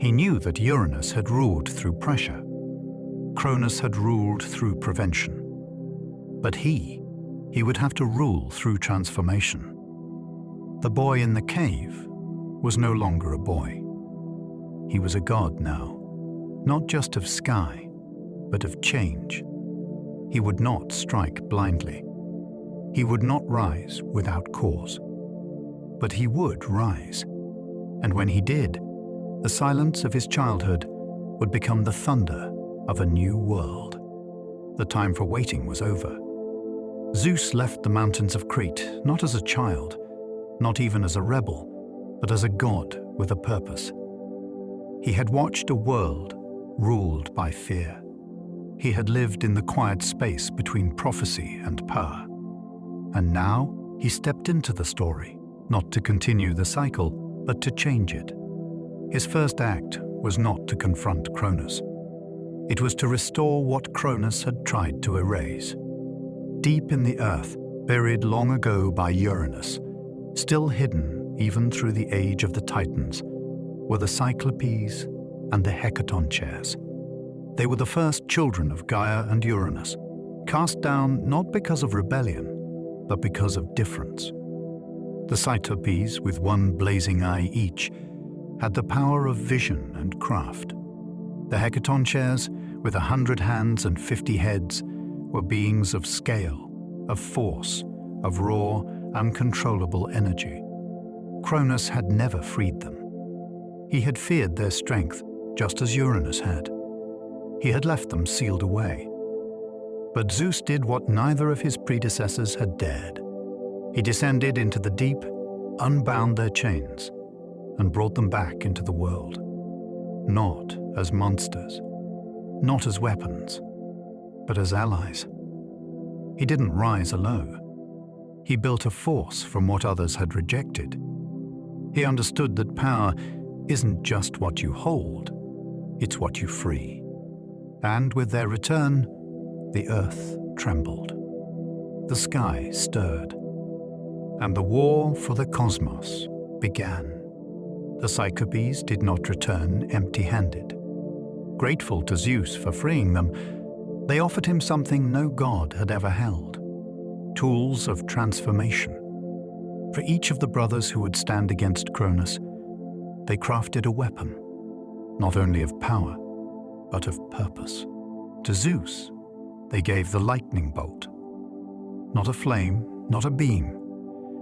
He knew that Uranus had ruled through pressure. Cronus had ruled through prevention. But he would have to rule through transformation. The boy in the cave was no longer a boy. He was a god now, not just of sky, but of change. He would not strike blindly. He would not rise without cause. But he would rise. And when he did, the silence of his childhood would become the thunder of a new world. The time for waiting was over. Zeus left the mountains of Crete not as a child, not even as a rebel, but as a god with a purpose. He had watched a world ruled by fear. He had lived in the quiet space between prophecy and power. And now he stepped into the story, not to continue the cycle, but to change it. His first act was not to confront Cronus. It was to restore what Cronus had tried to erase. Deep in the earth, buried long ago by Uranus, still hidden even through the age of the Titans, were the Cyclopes and the Hecaton chairs. They were the first children of Gaia and Uranus, cast down not because of rebellion, but because of difference. The Cyclopes, with one blazing eye each, had the power of vision and craft. The Hecaton chairs, with 100 hands and 50 heads, were beings of scale, of force, of raw, uncontrollable energy. Cronus had never freed them. He had feared their strength, just as Uranus had. He had left them sealed away. But Zeus did what neither of his predecessors had dared. He descended into the deep, unbound their chains, and brought them back into the world. Not as monsters, not as weapons, but as allies. He didn't rise alone. He built a force from what others had rejected. He understood that power isn't just what you hold, it's what you free. And with their return, the earth trembled. The sky stirred. And the war for the cosmos began. The Cyclopes did not return empty-handed. Grateful to Zeus for freeing them, they offered him something no god had ever held: tools of transformation. For each of the brothers who would stand against Cronus, they crafted a weapon, not only of power, but of purpose. To Zeus, they gave the lightning bolt. Not a flame, not a beam,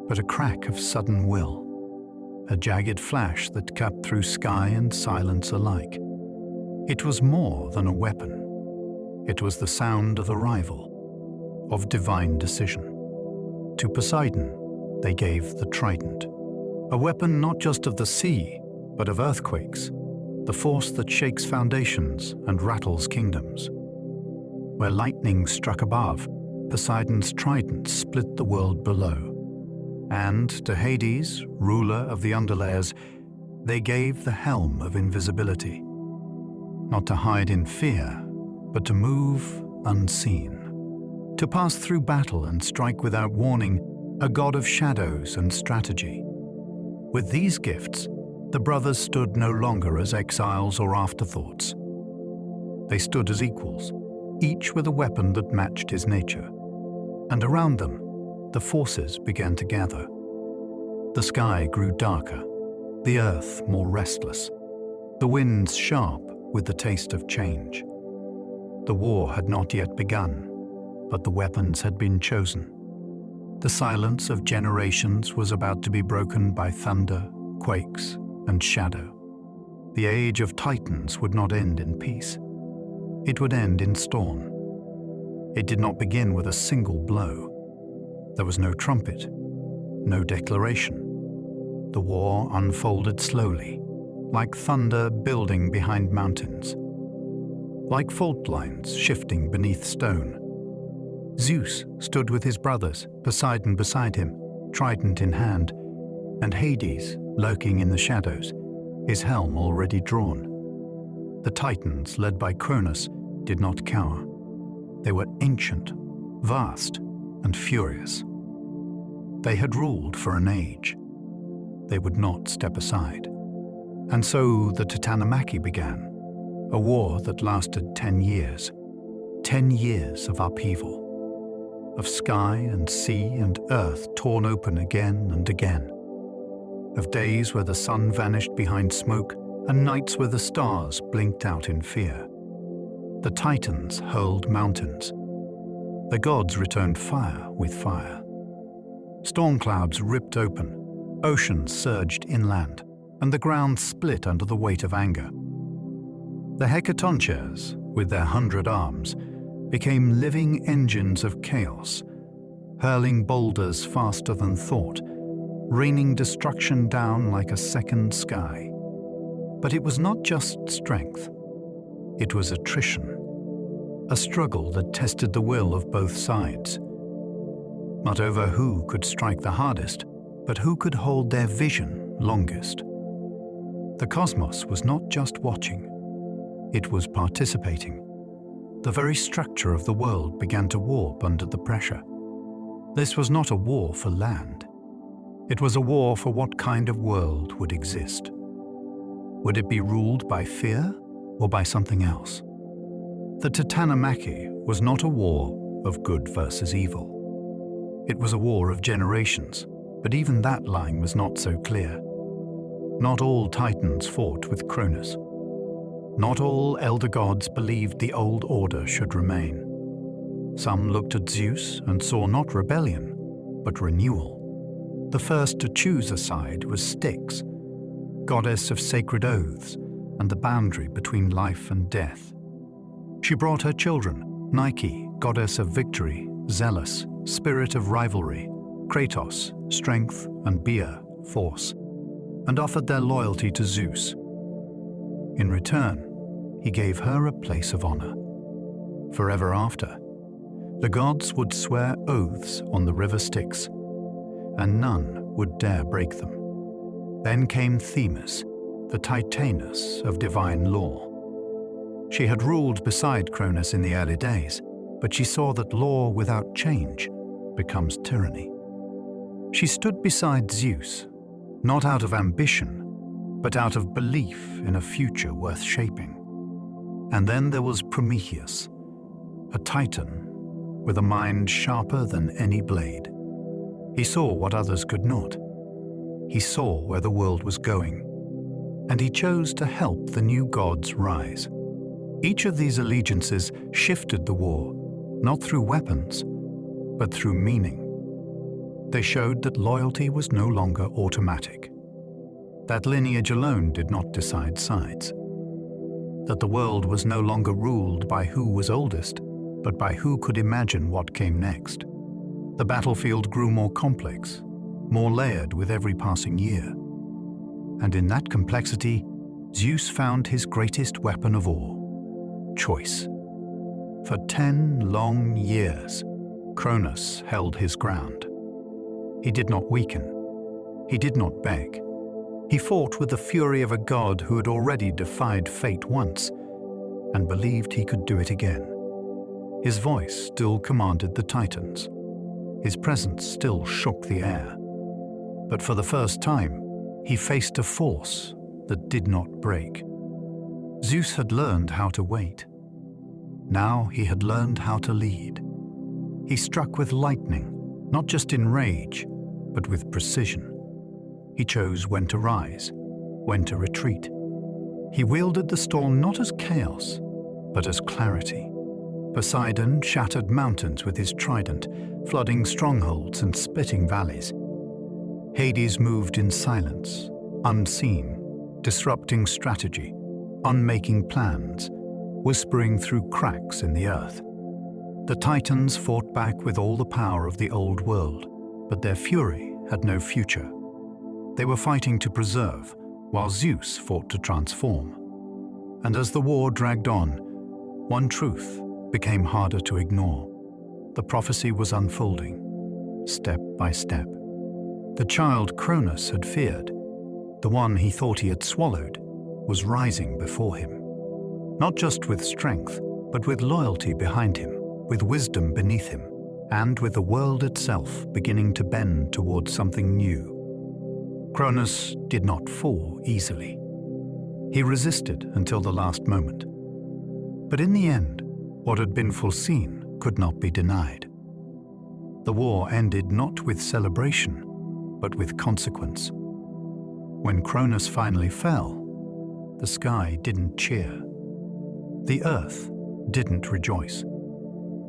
but a crack of sudden will, a jagged flash that cut through sky and silence alike. It was more than a weapon. It was the sound of arrival, of divine decision. To Poseidon, they gave the trident, a weapon not just of the sea, but of earthquakes, the force that shakes foundations and rattles kingdoms. Where lightning struck above, Poseidon's trident split the world below. And to Hades, ruler of the underlayers, they gave the helm of invisibility, not to hide in fear, but to move unseen, to pass through battle and strike without warning, a god of shadows and strategy. With these gifts, the brothers stood no longer as exiles or afterthoughts. They stood as equals, each with a weapon that matched his nature. And around them, the forces began to gather. The sky grew darker, the earth more restless, the winds sharp with the taste of change. The war had not yet begun, but the weapons had been chosen. The silence of generations was about to be broken by thunder, quakes, and shadow. The age of Titans would not end in peace. It would end in storm. It did not begin with a single blow. There was no trumpet, no declaration. The war unfolded slowly, like thunder building behind mountains, like fault lines shifting beneath stone. Zeus stood with his brothers, Poseidon beside him, trident in hand, and Hades lurking in the shadows, his helm already drawn. The Titans, led by Cronus, did not cower. They were ancient, vast, and furious. They had ruled for an age. They would not step aside. And so the Titanomachy began, a war that lasted 10 years. 10 years of upheaval, of sky and sea and earth torn open again and again, of days where the sun vanished behind smoke and nights where the stars blinked out in fear. The Titans hurled mountains. The gods returned fire with fire. Storm clouds ripped open, oceans surged inland, and the ground split under the weight of anger. The Hecatoncheires, with their 100 arms, became living engines of chaos, hurling boulders faster than thought, raining destruction down like a second sky. But it was not just strength. It was attrition, a struggle that tested the will of both sides. Not over who could strike the hardest, but who could hold their vision longest. The cosmos was not just watching, it was participating. The very structure of the world began to warp under the pressure. This was not a war for land. It was a war for what kind of world would exist. Would it be ruled by fear or by something else? The Titanomachy was not a war of good versus evil. It was a war of generations, but even that line was not so clear. Not all Titans fought with Cronus. Not all elder gods believed the old order should remain. Some looked at Zeus and saw not rebellion, but renewal. The first to choose a side was Styx, goddess of sacred oaths and the boundary between life and death. She brought her children, Nike, goddess of victory, Zealous, spirit of rivalry, Kratos, strength, and Bia, force, and offered their loyalty to Zeus. In return, he gave her a place of honor. Forever after, the gods would swear oaths on the river Styx, and none would dare break them. Then came Themis, the Titaness of divine law. She had ruled beside Cronus in the early days, but she saw that law without change becomes tyranny. She stood beside Zeus, not out of ambition, but out of belief in a future worth shaping. And then there was Prometheus, a titan with a mind sharper than any blade. He saw what others could not. He saw where the world was going, and he chose to help the new gods rise. Each of these allegiances shifted the war, not through weapons, but through meaning. They showed that loyalty was no longer automatic, that lineage alone did not decide sides, that the world was no longer ruled by who was oldest, but by who could imagine what came next. The battlefield grew more complex, more layered with every passing year. And in that complexity, Zeus found his greatest weapon of all: choice. For 10 long years, Cronus held his ground. He did not weaken. He did not beg. He fought with the fury of a god who had already defied fate once and believed he could do it again. His voice still commanded the Titans. His presence still shook the air. But for the first time, he faced a force that did not break. Zeus had learned how to wait. Now he had learned how to lead. He struck with lightning, not just in rage, but with precision. He chose when to rise, when to retreat. He wielded the storm not as chaos, but as clarity. Poseidon shattered mountains with his trident, flooding strongholds and splitting valleys. Hades moved in silence, unseen, disrupting strategy, unmaking plans, whispering through cracks in the earth. The Titans fought back with all the power of the old world, but their fury had no future. They were fighting to preserve, while Zeus fought to transform. And as the war dragged on, one truth became harder to ignore. The prophecy was unfolding, step by step. The child Cronus had feared, the one he thought he had swallowed, was rising before him. Not just with strength, but with loyalty behind him, with wisdom beneath him, and with the world itself beginning to bend towards something new. Cronus did not fall easily. He resisted until the last moment. But in the end, what had been foreseen could not be denied. The war ended not with celebration, but with consequence. When Cronus finally fell, the sky didn't cheer. The earth didn't rejoice.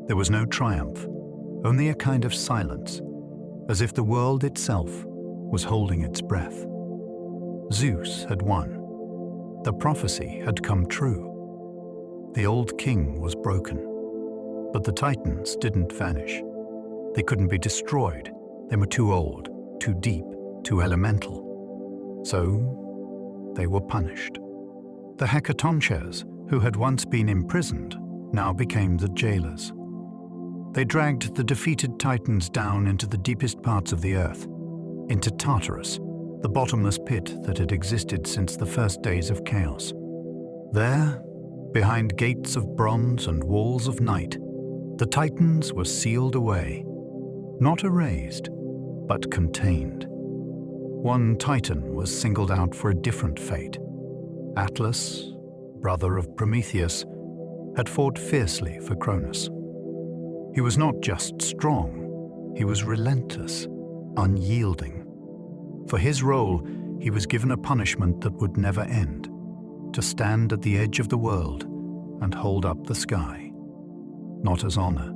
There was no triumph, only a kind of silence, as if the world itself was holding its breath. Zeus had won. The prophecy had come true. The old king was broken. But the Titans didn't vanish. They couldn't be destroyed. They were too old, too deep, too elemental. So they were punished. The Hecatoncheires, who had once been imprisoned, now became the jailers. They dragged the defeated Titans down into the deepest parts of the earth, into Tartarus, the bottomless pit that had existed since the first days of chaos. There, behind gates of bronze and walls of night, the Titans were sealed away, not erased, but contained. One Titan was singled out for a different fate. Atlas, brother of Prometheus, had fought fiercely for Cronus. He was not just strong, he was relentless, unyielding. For his role, he was given a punishment that would never end: to stand at the edge of the world and hold up the sky, not as honor,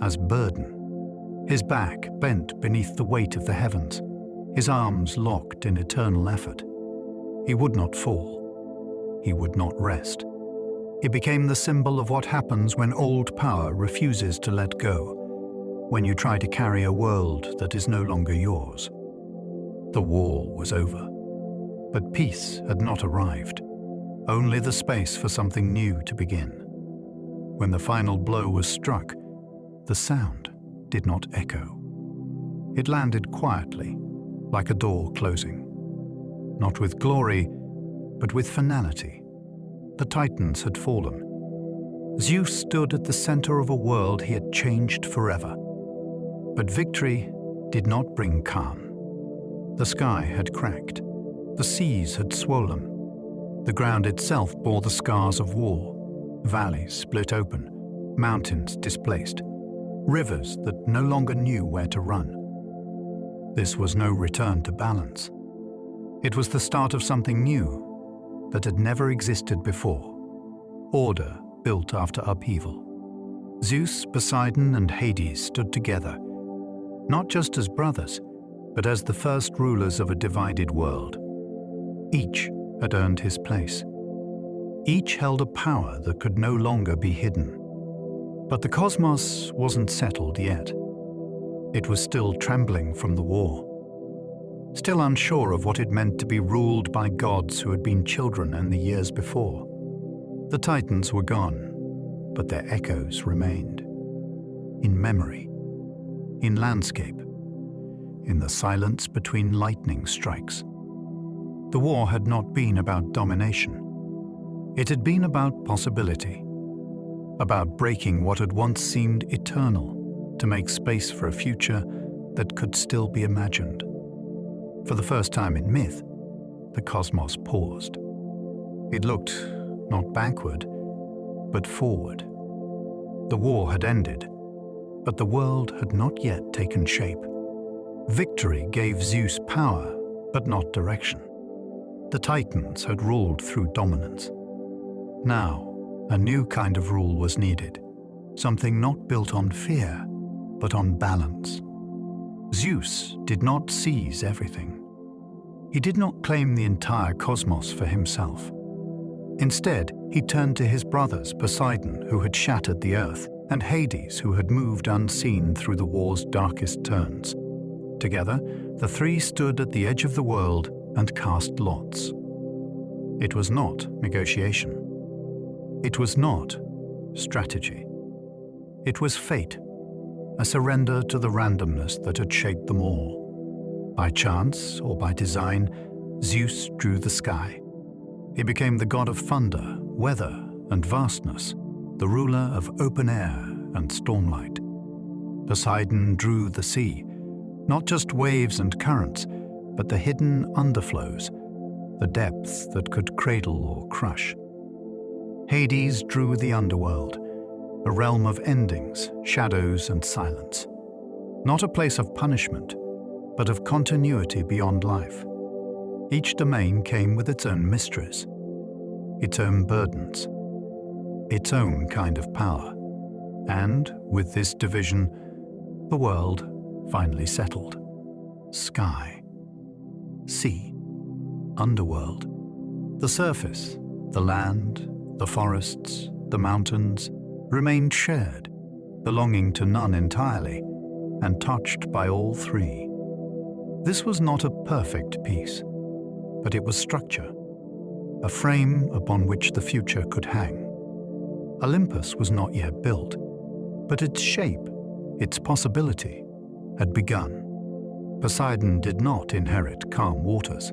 as burden. His back bent beneath the weight of the heavens, his arms locked in eternal effort. He would not fall. He would not rest. He became the symbol of what happens when old power refuses to let go, when you try to carry a world that is no longer yours. The war was over, but peace had not arrived, only the space for something new to begin. When the final blow was struck, the sound did not echo. It landed quietly, like a door closing. Not with glory, but with finality. The Titans had fallen. Zeus stood at the center of a world he had changed forever. But victory did not bring calm. The sky had cracked. The seas had swollen. The ground itself bore the scars of war. Valleys split open, mountains displaced, rivers that no longer knew where to run. This was no return to balance. It was the start of something new that had never existed before. Order built after upheaval. Zeus, Poseidon, and Hades stood together, not just as brothers, but as the first rulers of a divided world. Each had earned his place. Each held a power that could no longer be hidden. But the cosmos wasn't settled yet. It was still trembling from the war, still unsure of what it meant to be ruled by gods who had been children in the years before. The Titans were gone, but their echoes remained. In memory, in landscape, in the silence between lightning strikes. The war had not been about domination. It had been about possibility, about breaking what had once seemed eternal to make space for a future that could still be imagined. For the first time in myth, the cosmos paused. It looked not backward, but forward. The war had ended, but the world had not yet taken shape. Victory gave Zeus power, but not direction. The Titans had ruled through dominance. Now, a new kind of rule was needed, something not built on fear, but on balance. Zeus did not seize everything. He did not claim the entire cosmos for himself. Instead, he turned to his brothers, Poseidon, who had shattered the earth, and Hades, who had moved unseen through the war's darkest turns. Together, the three stood at the edge of the world and cast lots. It was not negotiation. It was not strategy. It was fate, a surrender to the randomness that had shaped them all. By chance or by design, Zeus drew the sky. He became the god of thunder, weather, and vastness, the ruler of open air and stormlight. Poseidon drew the sea, not just waves and currents, but the hidden underflows, the depths that could cradle or crush. Hades drew the underworld, a realm of endings, shadows, and silence. Not a place of punishment, but of continuity beyond life. Each domain came with its own mysteries, its own burdens, its own kind of power. And with this division, the world finally settled. Sky, sea, underworld, the surface, the land, the forests, the mountains, remained shared, belonging to none entirely, and touched by all three. This was not a perfect piece, but it was structure, a frame upon which the future could hang. Olympus was not yet built, but its shape, its possibility, had begun. Poseidon did not inherit calm waters.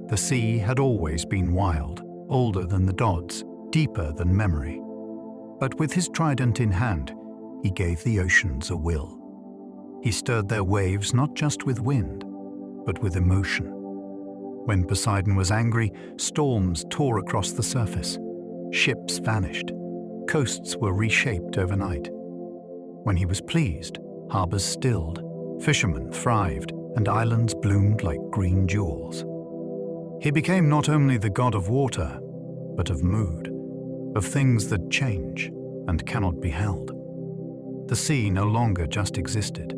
The sea had always been wild, older than the gods, deeper than memory. But with his trident in hand, he gave the oceans a will. He stirred their waves not just with wind, but with emotion. When Poseidon was angry, storms tore across the surface. Ships vanished. Coasts were reshaped overnight. When he was pleased, harbors stilled, fishermen thrived, and islands bloomed like green jewels. He became not only the god of water, but of mood, of things that change and cannot be held. The sea no longer just existed.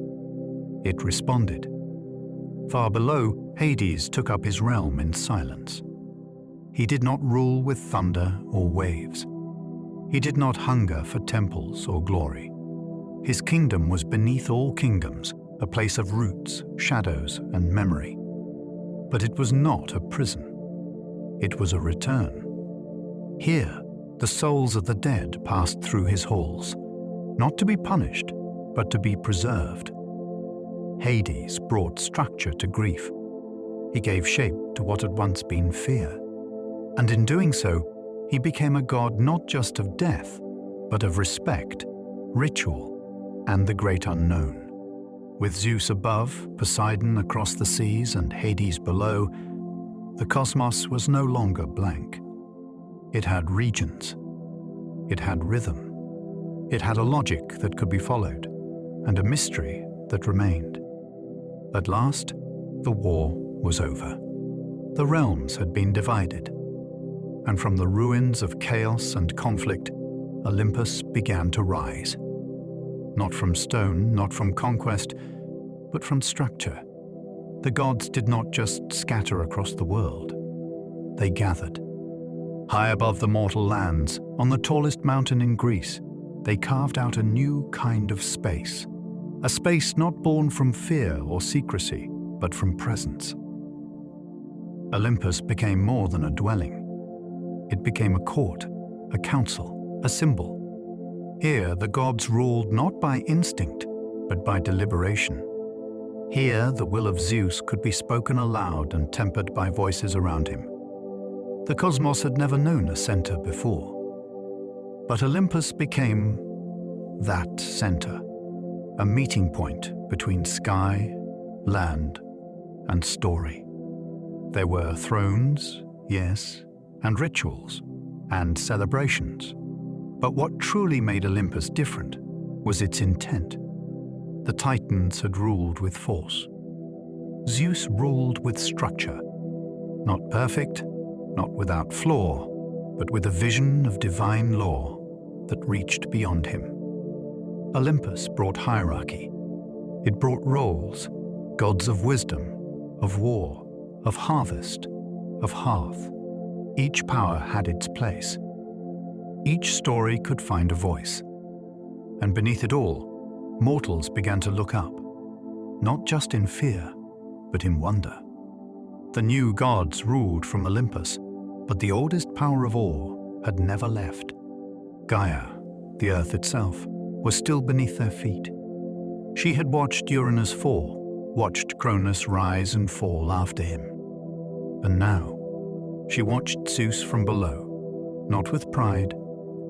It responded. Far below, Hades took up his realm in silence. He did not rule with thunder or waves. He did not hunger for temples or glory. His kingdom was beneath all kingdoms, a place of roots, shadows, and memory. But it was not a prison. It was a return. Here, the souls of the dead passed through his halls, not to be punished, but to be preserved. Hades brought structure to grief. He gave shape to what had once been fear. And in doing so, he became a god not just of death, but of respect, ritual, and the great unknown. With Zeus above, Poseidon across the seas, and Hades below, the cosmos was no longer blank. It had regions. It had rhythm. It had a logic that could be followed, and a mystery that remained. At last, the war was over. The realms had been divided, and from the ruins of chaos and conflict, Olympus began to rise. Not from stone, not from conquest, but from structure. The gods did not just scatter across the world. They gathered. High above the mortal lands, on the tallest mountain in Greece, they carved out a new kind of space. A space not born from fear or secrecy, but from presence. Olympus became more than a dwelling. It became a court, a council, a symbol. Here, the gods ruled not by instinct, but by deliberation. Here, the will of Zeus could be spoken aloud and tempered by voices around him. The cosmos had never known a center before. But Olympus became that center, a meeting point between sky, land, and story. There were thrones, yes, and rituals, and celebrations. But what truly made Olympus different was its intent. The Titans had ruled with force. Zeus ruled with structure. Not perfect, not without flaw, but with a vision of divine law that reached beyond him. Olympus brought hierarchy. It brought roles, gods of wisdom, of war, of harvest, of hearth. Each power had its place. Each story could find a voice. And beneath it all, mortals began to look up, not just in fear, but in wonder. The new gods ruled from Olympus, but the oldest power of all had never left. Gaia, the earth itself, was still beneath their feet. She had watched Uranus fall, watched Cronus rise and fall after him. And now, she watched Zeus from below, not with pride,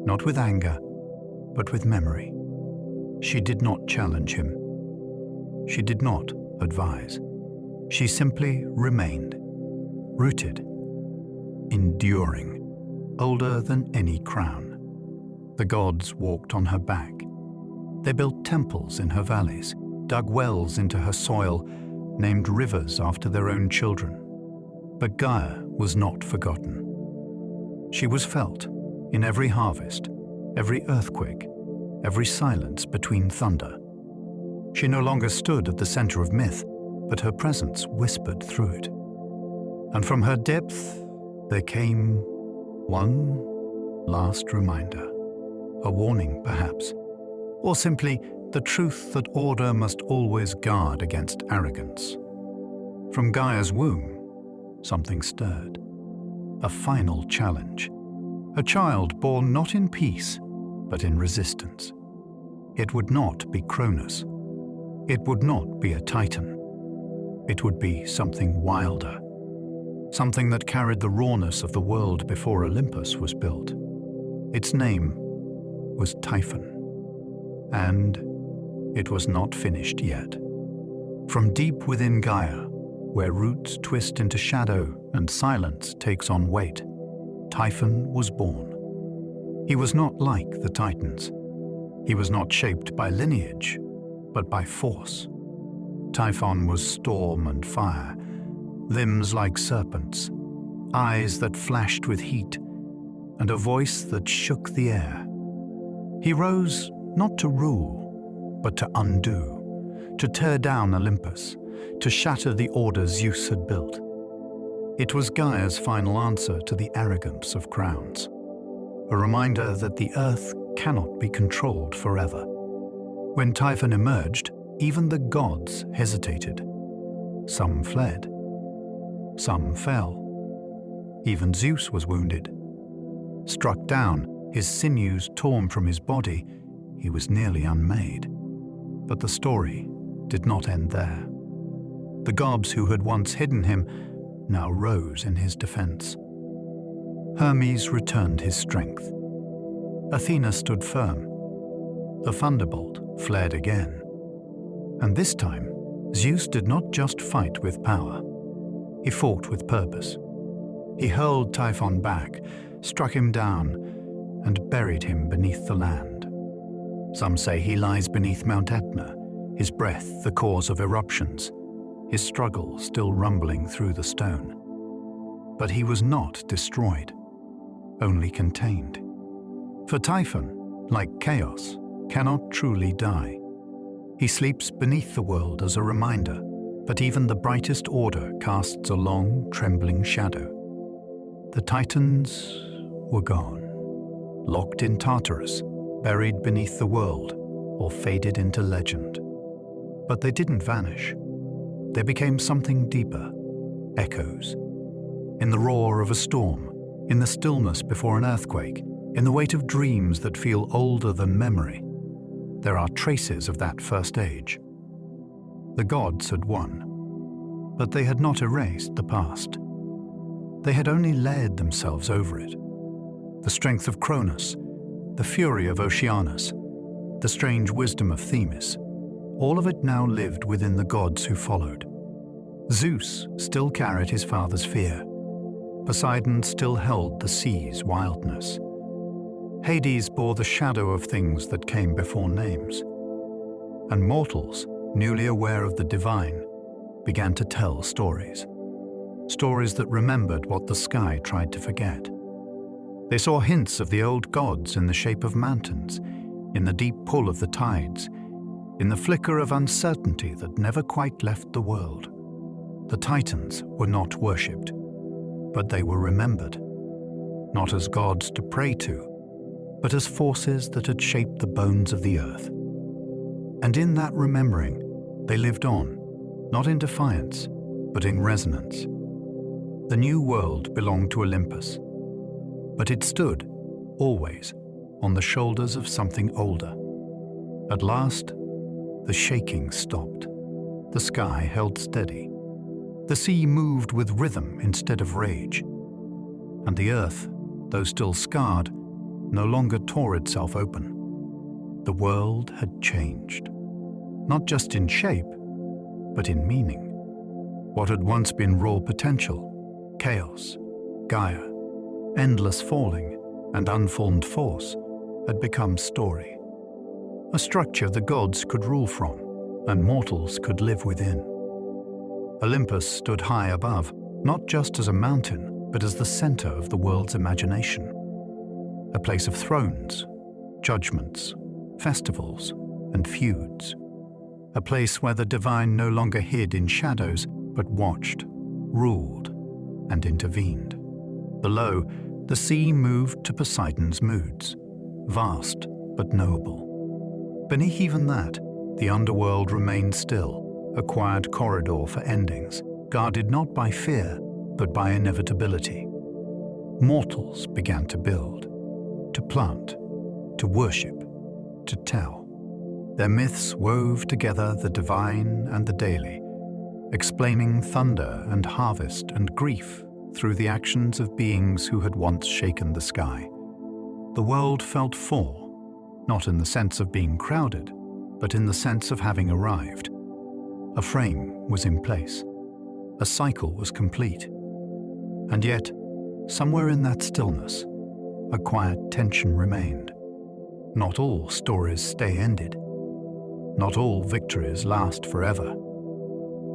not with anger, but with memory. She did not challenge him. She did not advise. She simply remained, rooted, enduring, older than any crown. The gods walked on her back. They built temples in her valleys, dug wells into her soil, named rivers after their own children. But Gaia was not forgotten. She was felt in every harvest, every earthquake, every silence between thunder. She no longer stood at the center of myth, but her presence whispered through it. And from her depth, there came one last reminder, a warning perhaps, or simply the truth that order must always guard against arrogance. From Gaia's womb, something stirred, a final challenge, a child born not in peace, but in resistance. It would not be Cronus. It would not be a Titan. It would be something wilder, something that carried the rawness of the world before Olympus was built. Its name was Typhon, and it was not finished yet. From deep within Gaia, where roots twist into shadow and silence takes on weight, Typhon was born. He was not like the Titans. He was not shaped by lineage, but by force. Typhon was storm and fire, limbs like serpents, eyes that flashed with heat, and a voice that shook the air. He rose not to rule, but to undo, to tear down Olympus, to shatter the order Zeus had built. It was Gaia's final answer to the arrogance of crowns, a reminder that the earth cannot be controlled forever. When Typhon emerged, even the gods hesitated. Some fled. Some fell. Even Zeus was wounded. Struck down, his sinews torn from his body, he was nearly unmade. But the story did not end there. The gods who had once hidden him now rose in his defense. Hermes returned his strength. Athena stood firm. The thunderbolt flared again. And this time, Zeus did not just fight with power. He fought with purpose. He hurled Typhon back, struck him down, and buried him beneath the land. Some say he lies beneath Mount Etna, his breath the cause of eruptions, his struggle still rumbling through the stone. But he was not destroyed, only contained. For Typhon, like Chaos, cannot truly die. He sleeps beneath the world as a reminder, but even the brightest order casts a long, trembling shadow. The Titans were gone, locked in Tartarus, buried beneath the world, or faded into legend. But they didn't vanish. They became something deeper, echoes. In the roar of a storm, in the stillness before an earthquake, in the weight of dreams that feel older than memory, there are traces of that first age. The gods had won, but they had not erased the past. They had only layered themselves over it. The strength of Cronus, the fury of Oceanus, the strange wisdom of Themis, all of it now lived within the gods who followed. Zeus still carried his father's fear. Poseidon still held the sea's wildness. Hades bore the shadow of things that came before names. And mortals, newly aware of the divine, began to tell stories. Stories that remembered what the sky tried to forget. They saw hints of the old gods in the shape of mountains, in the deep pull of the tides, in the flicker of uncertainty that never quite left the world. The Titans were not worshipped, but they were remembered, not as gods to pray to, but as forces that had shaped the bones of the earth. And in that remembering, they lived on, not in defiance, but in resonance. The new world belonged to Olympus, but it stood, always, on the shoulders of something older. At last, the shaking stopped. The sky held steady. The sea moved with rhythm instead of rage. And the earth, though still scarred, no longer tore itself open. The world had changed, not just in shape, but in meaning. What had once been raw potential, chaos, Gaia, endless falling, and unformed force, had become story. A structure the gods could rule from, and mortals could live within. Olympus stood high above, not just as a mountain, but as the center of the world's imagination. A place of thrones, judgments, festivals, and feuds. A place where the divine no longer hid in shadows, but watched, ruled, and intervened. Below, the sea moved to Poseidon's moods, vast but knowable. Beneath even that, the underworld remained still, a quiet corridor for endings, guarded not by fear, but by inevitability. Mortals began to build, to plant, to worship, to tell. Their myths wove together the divine and the daily, explaining thunder and harvest and grief through the actions of beings who had once shaken the sky. The world felt full, not in the sense of being crowded, but in the sense of having arrived. A frame was in place. A cycle was complete. And yet, somewhere in that stillness, a quiet tension remained. Not all stories stay ended. Not all victories last forever.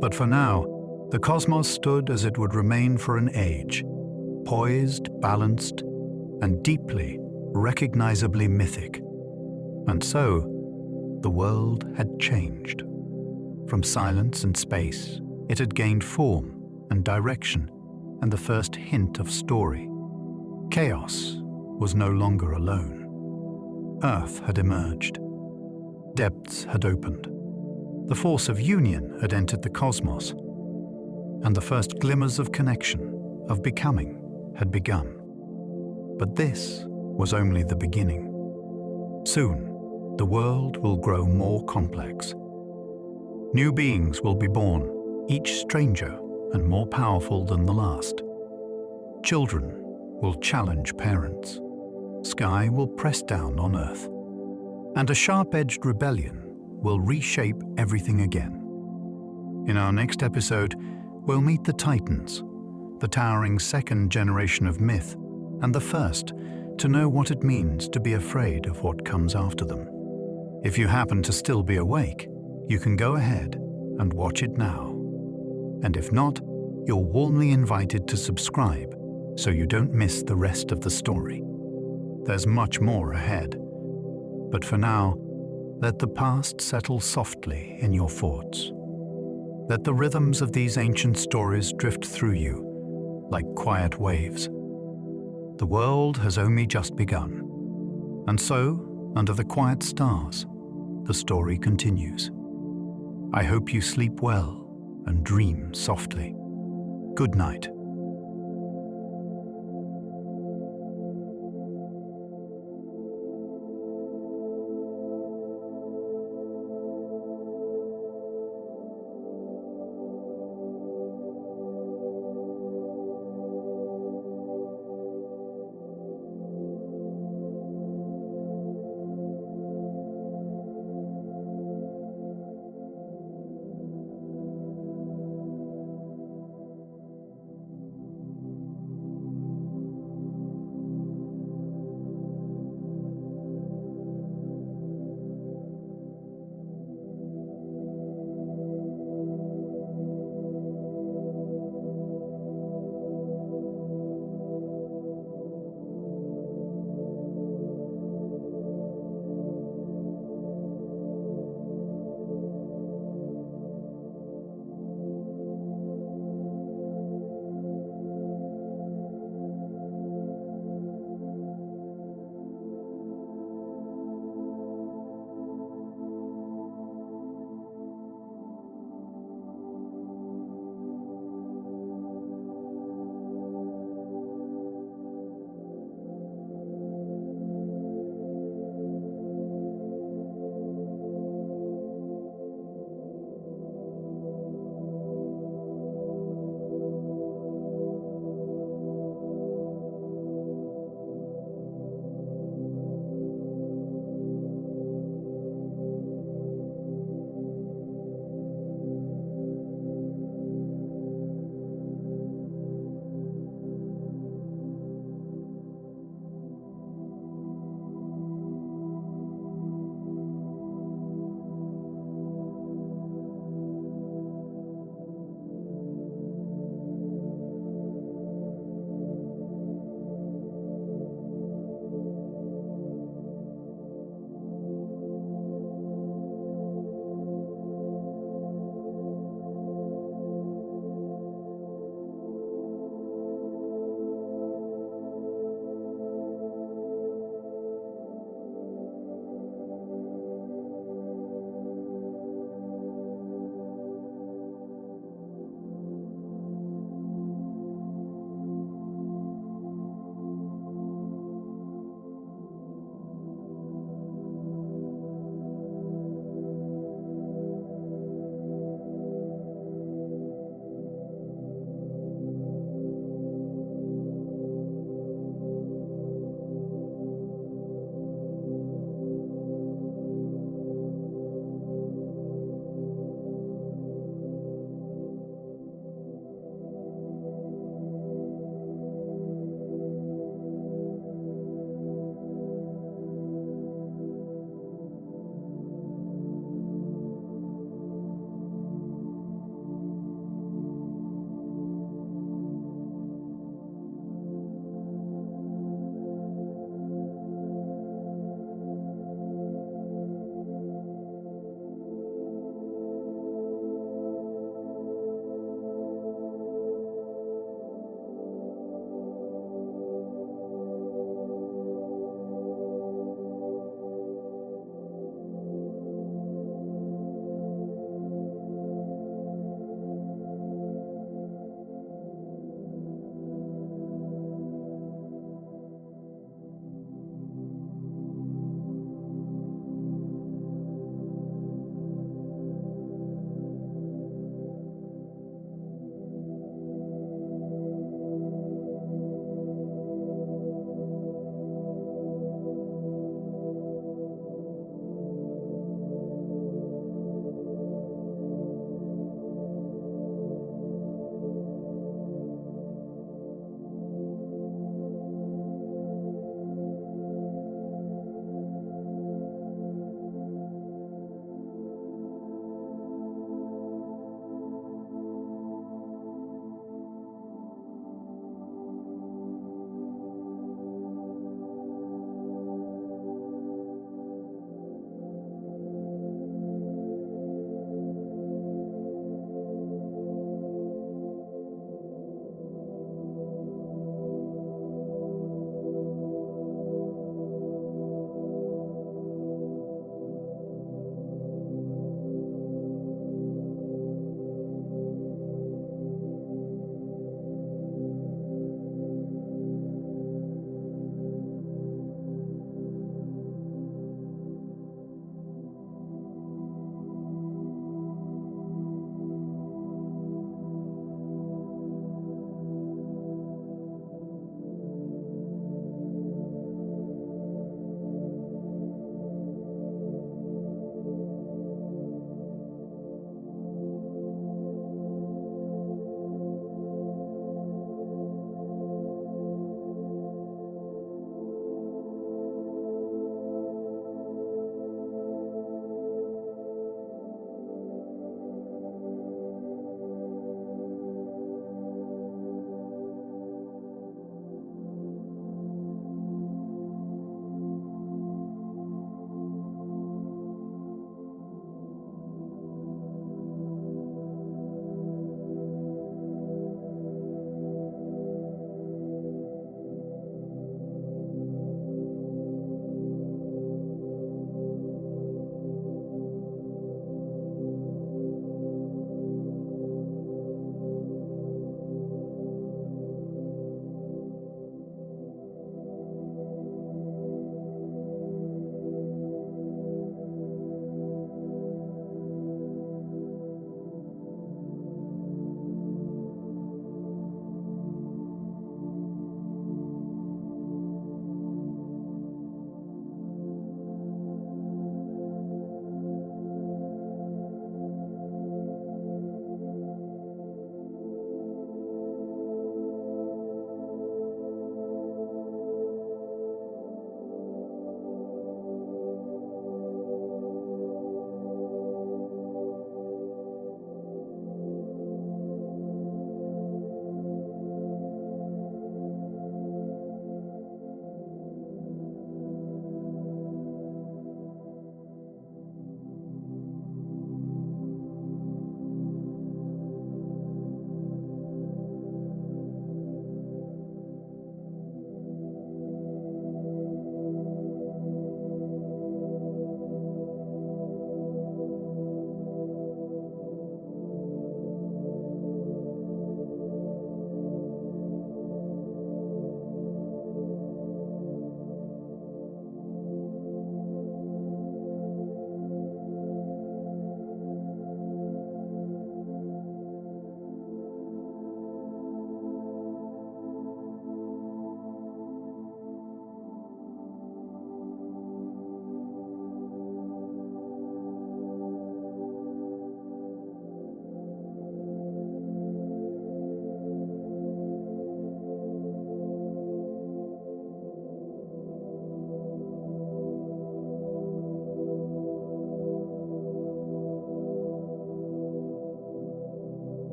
But for now, the cosmos stood as it would remain for an age, poised, balanced, and deeply, recognizably mythic. And so, the world had changed. From silence and space, it had gained form and direction and the first hint of story. Chaos was no longer alone. Earth had emerged. Depths had opened. The force of union had entered the cosmos, and the first glimmers of connection, of becoming, had begun. But this was only the beginning. Soon, the world will grow more complex. New beings will be born, each stranger and more powerful than the last. Children will challenge parents. sky will press down on Earth, and a sharp-edged rebellion will reshape everything again. In our next episode, we'll meet the Titans, the towering second generation of myth, and the first to know what it means to be afraid of what comes after them. If you happen to still be awake, you can go ahead and watch it now. And if not, you're warmly invited to subscribe so you don't miss the rest of the story. There's much more ahead. But for now, let the past settle softly in your thoughts. Let the rhythms of these ancient stories drift through you like quiet waves. The world has only just begun. And so, under the quiet stars, the story continues. I hope you sleep well and dream softly. Good night.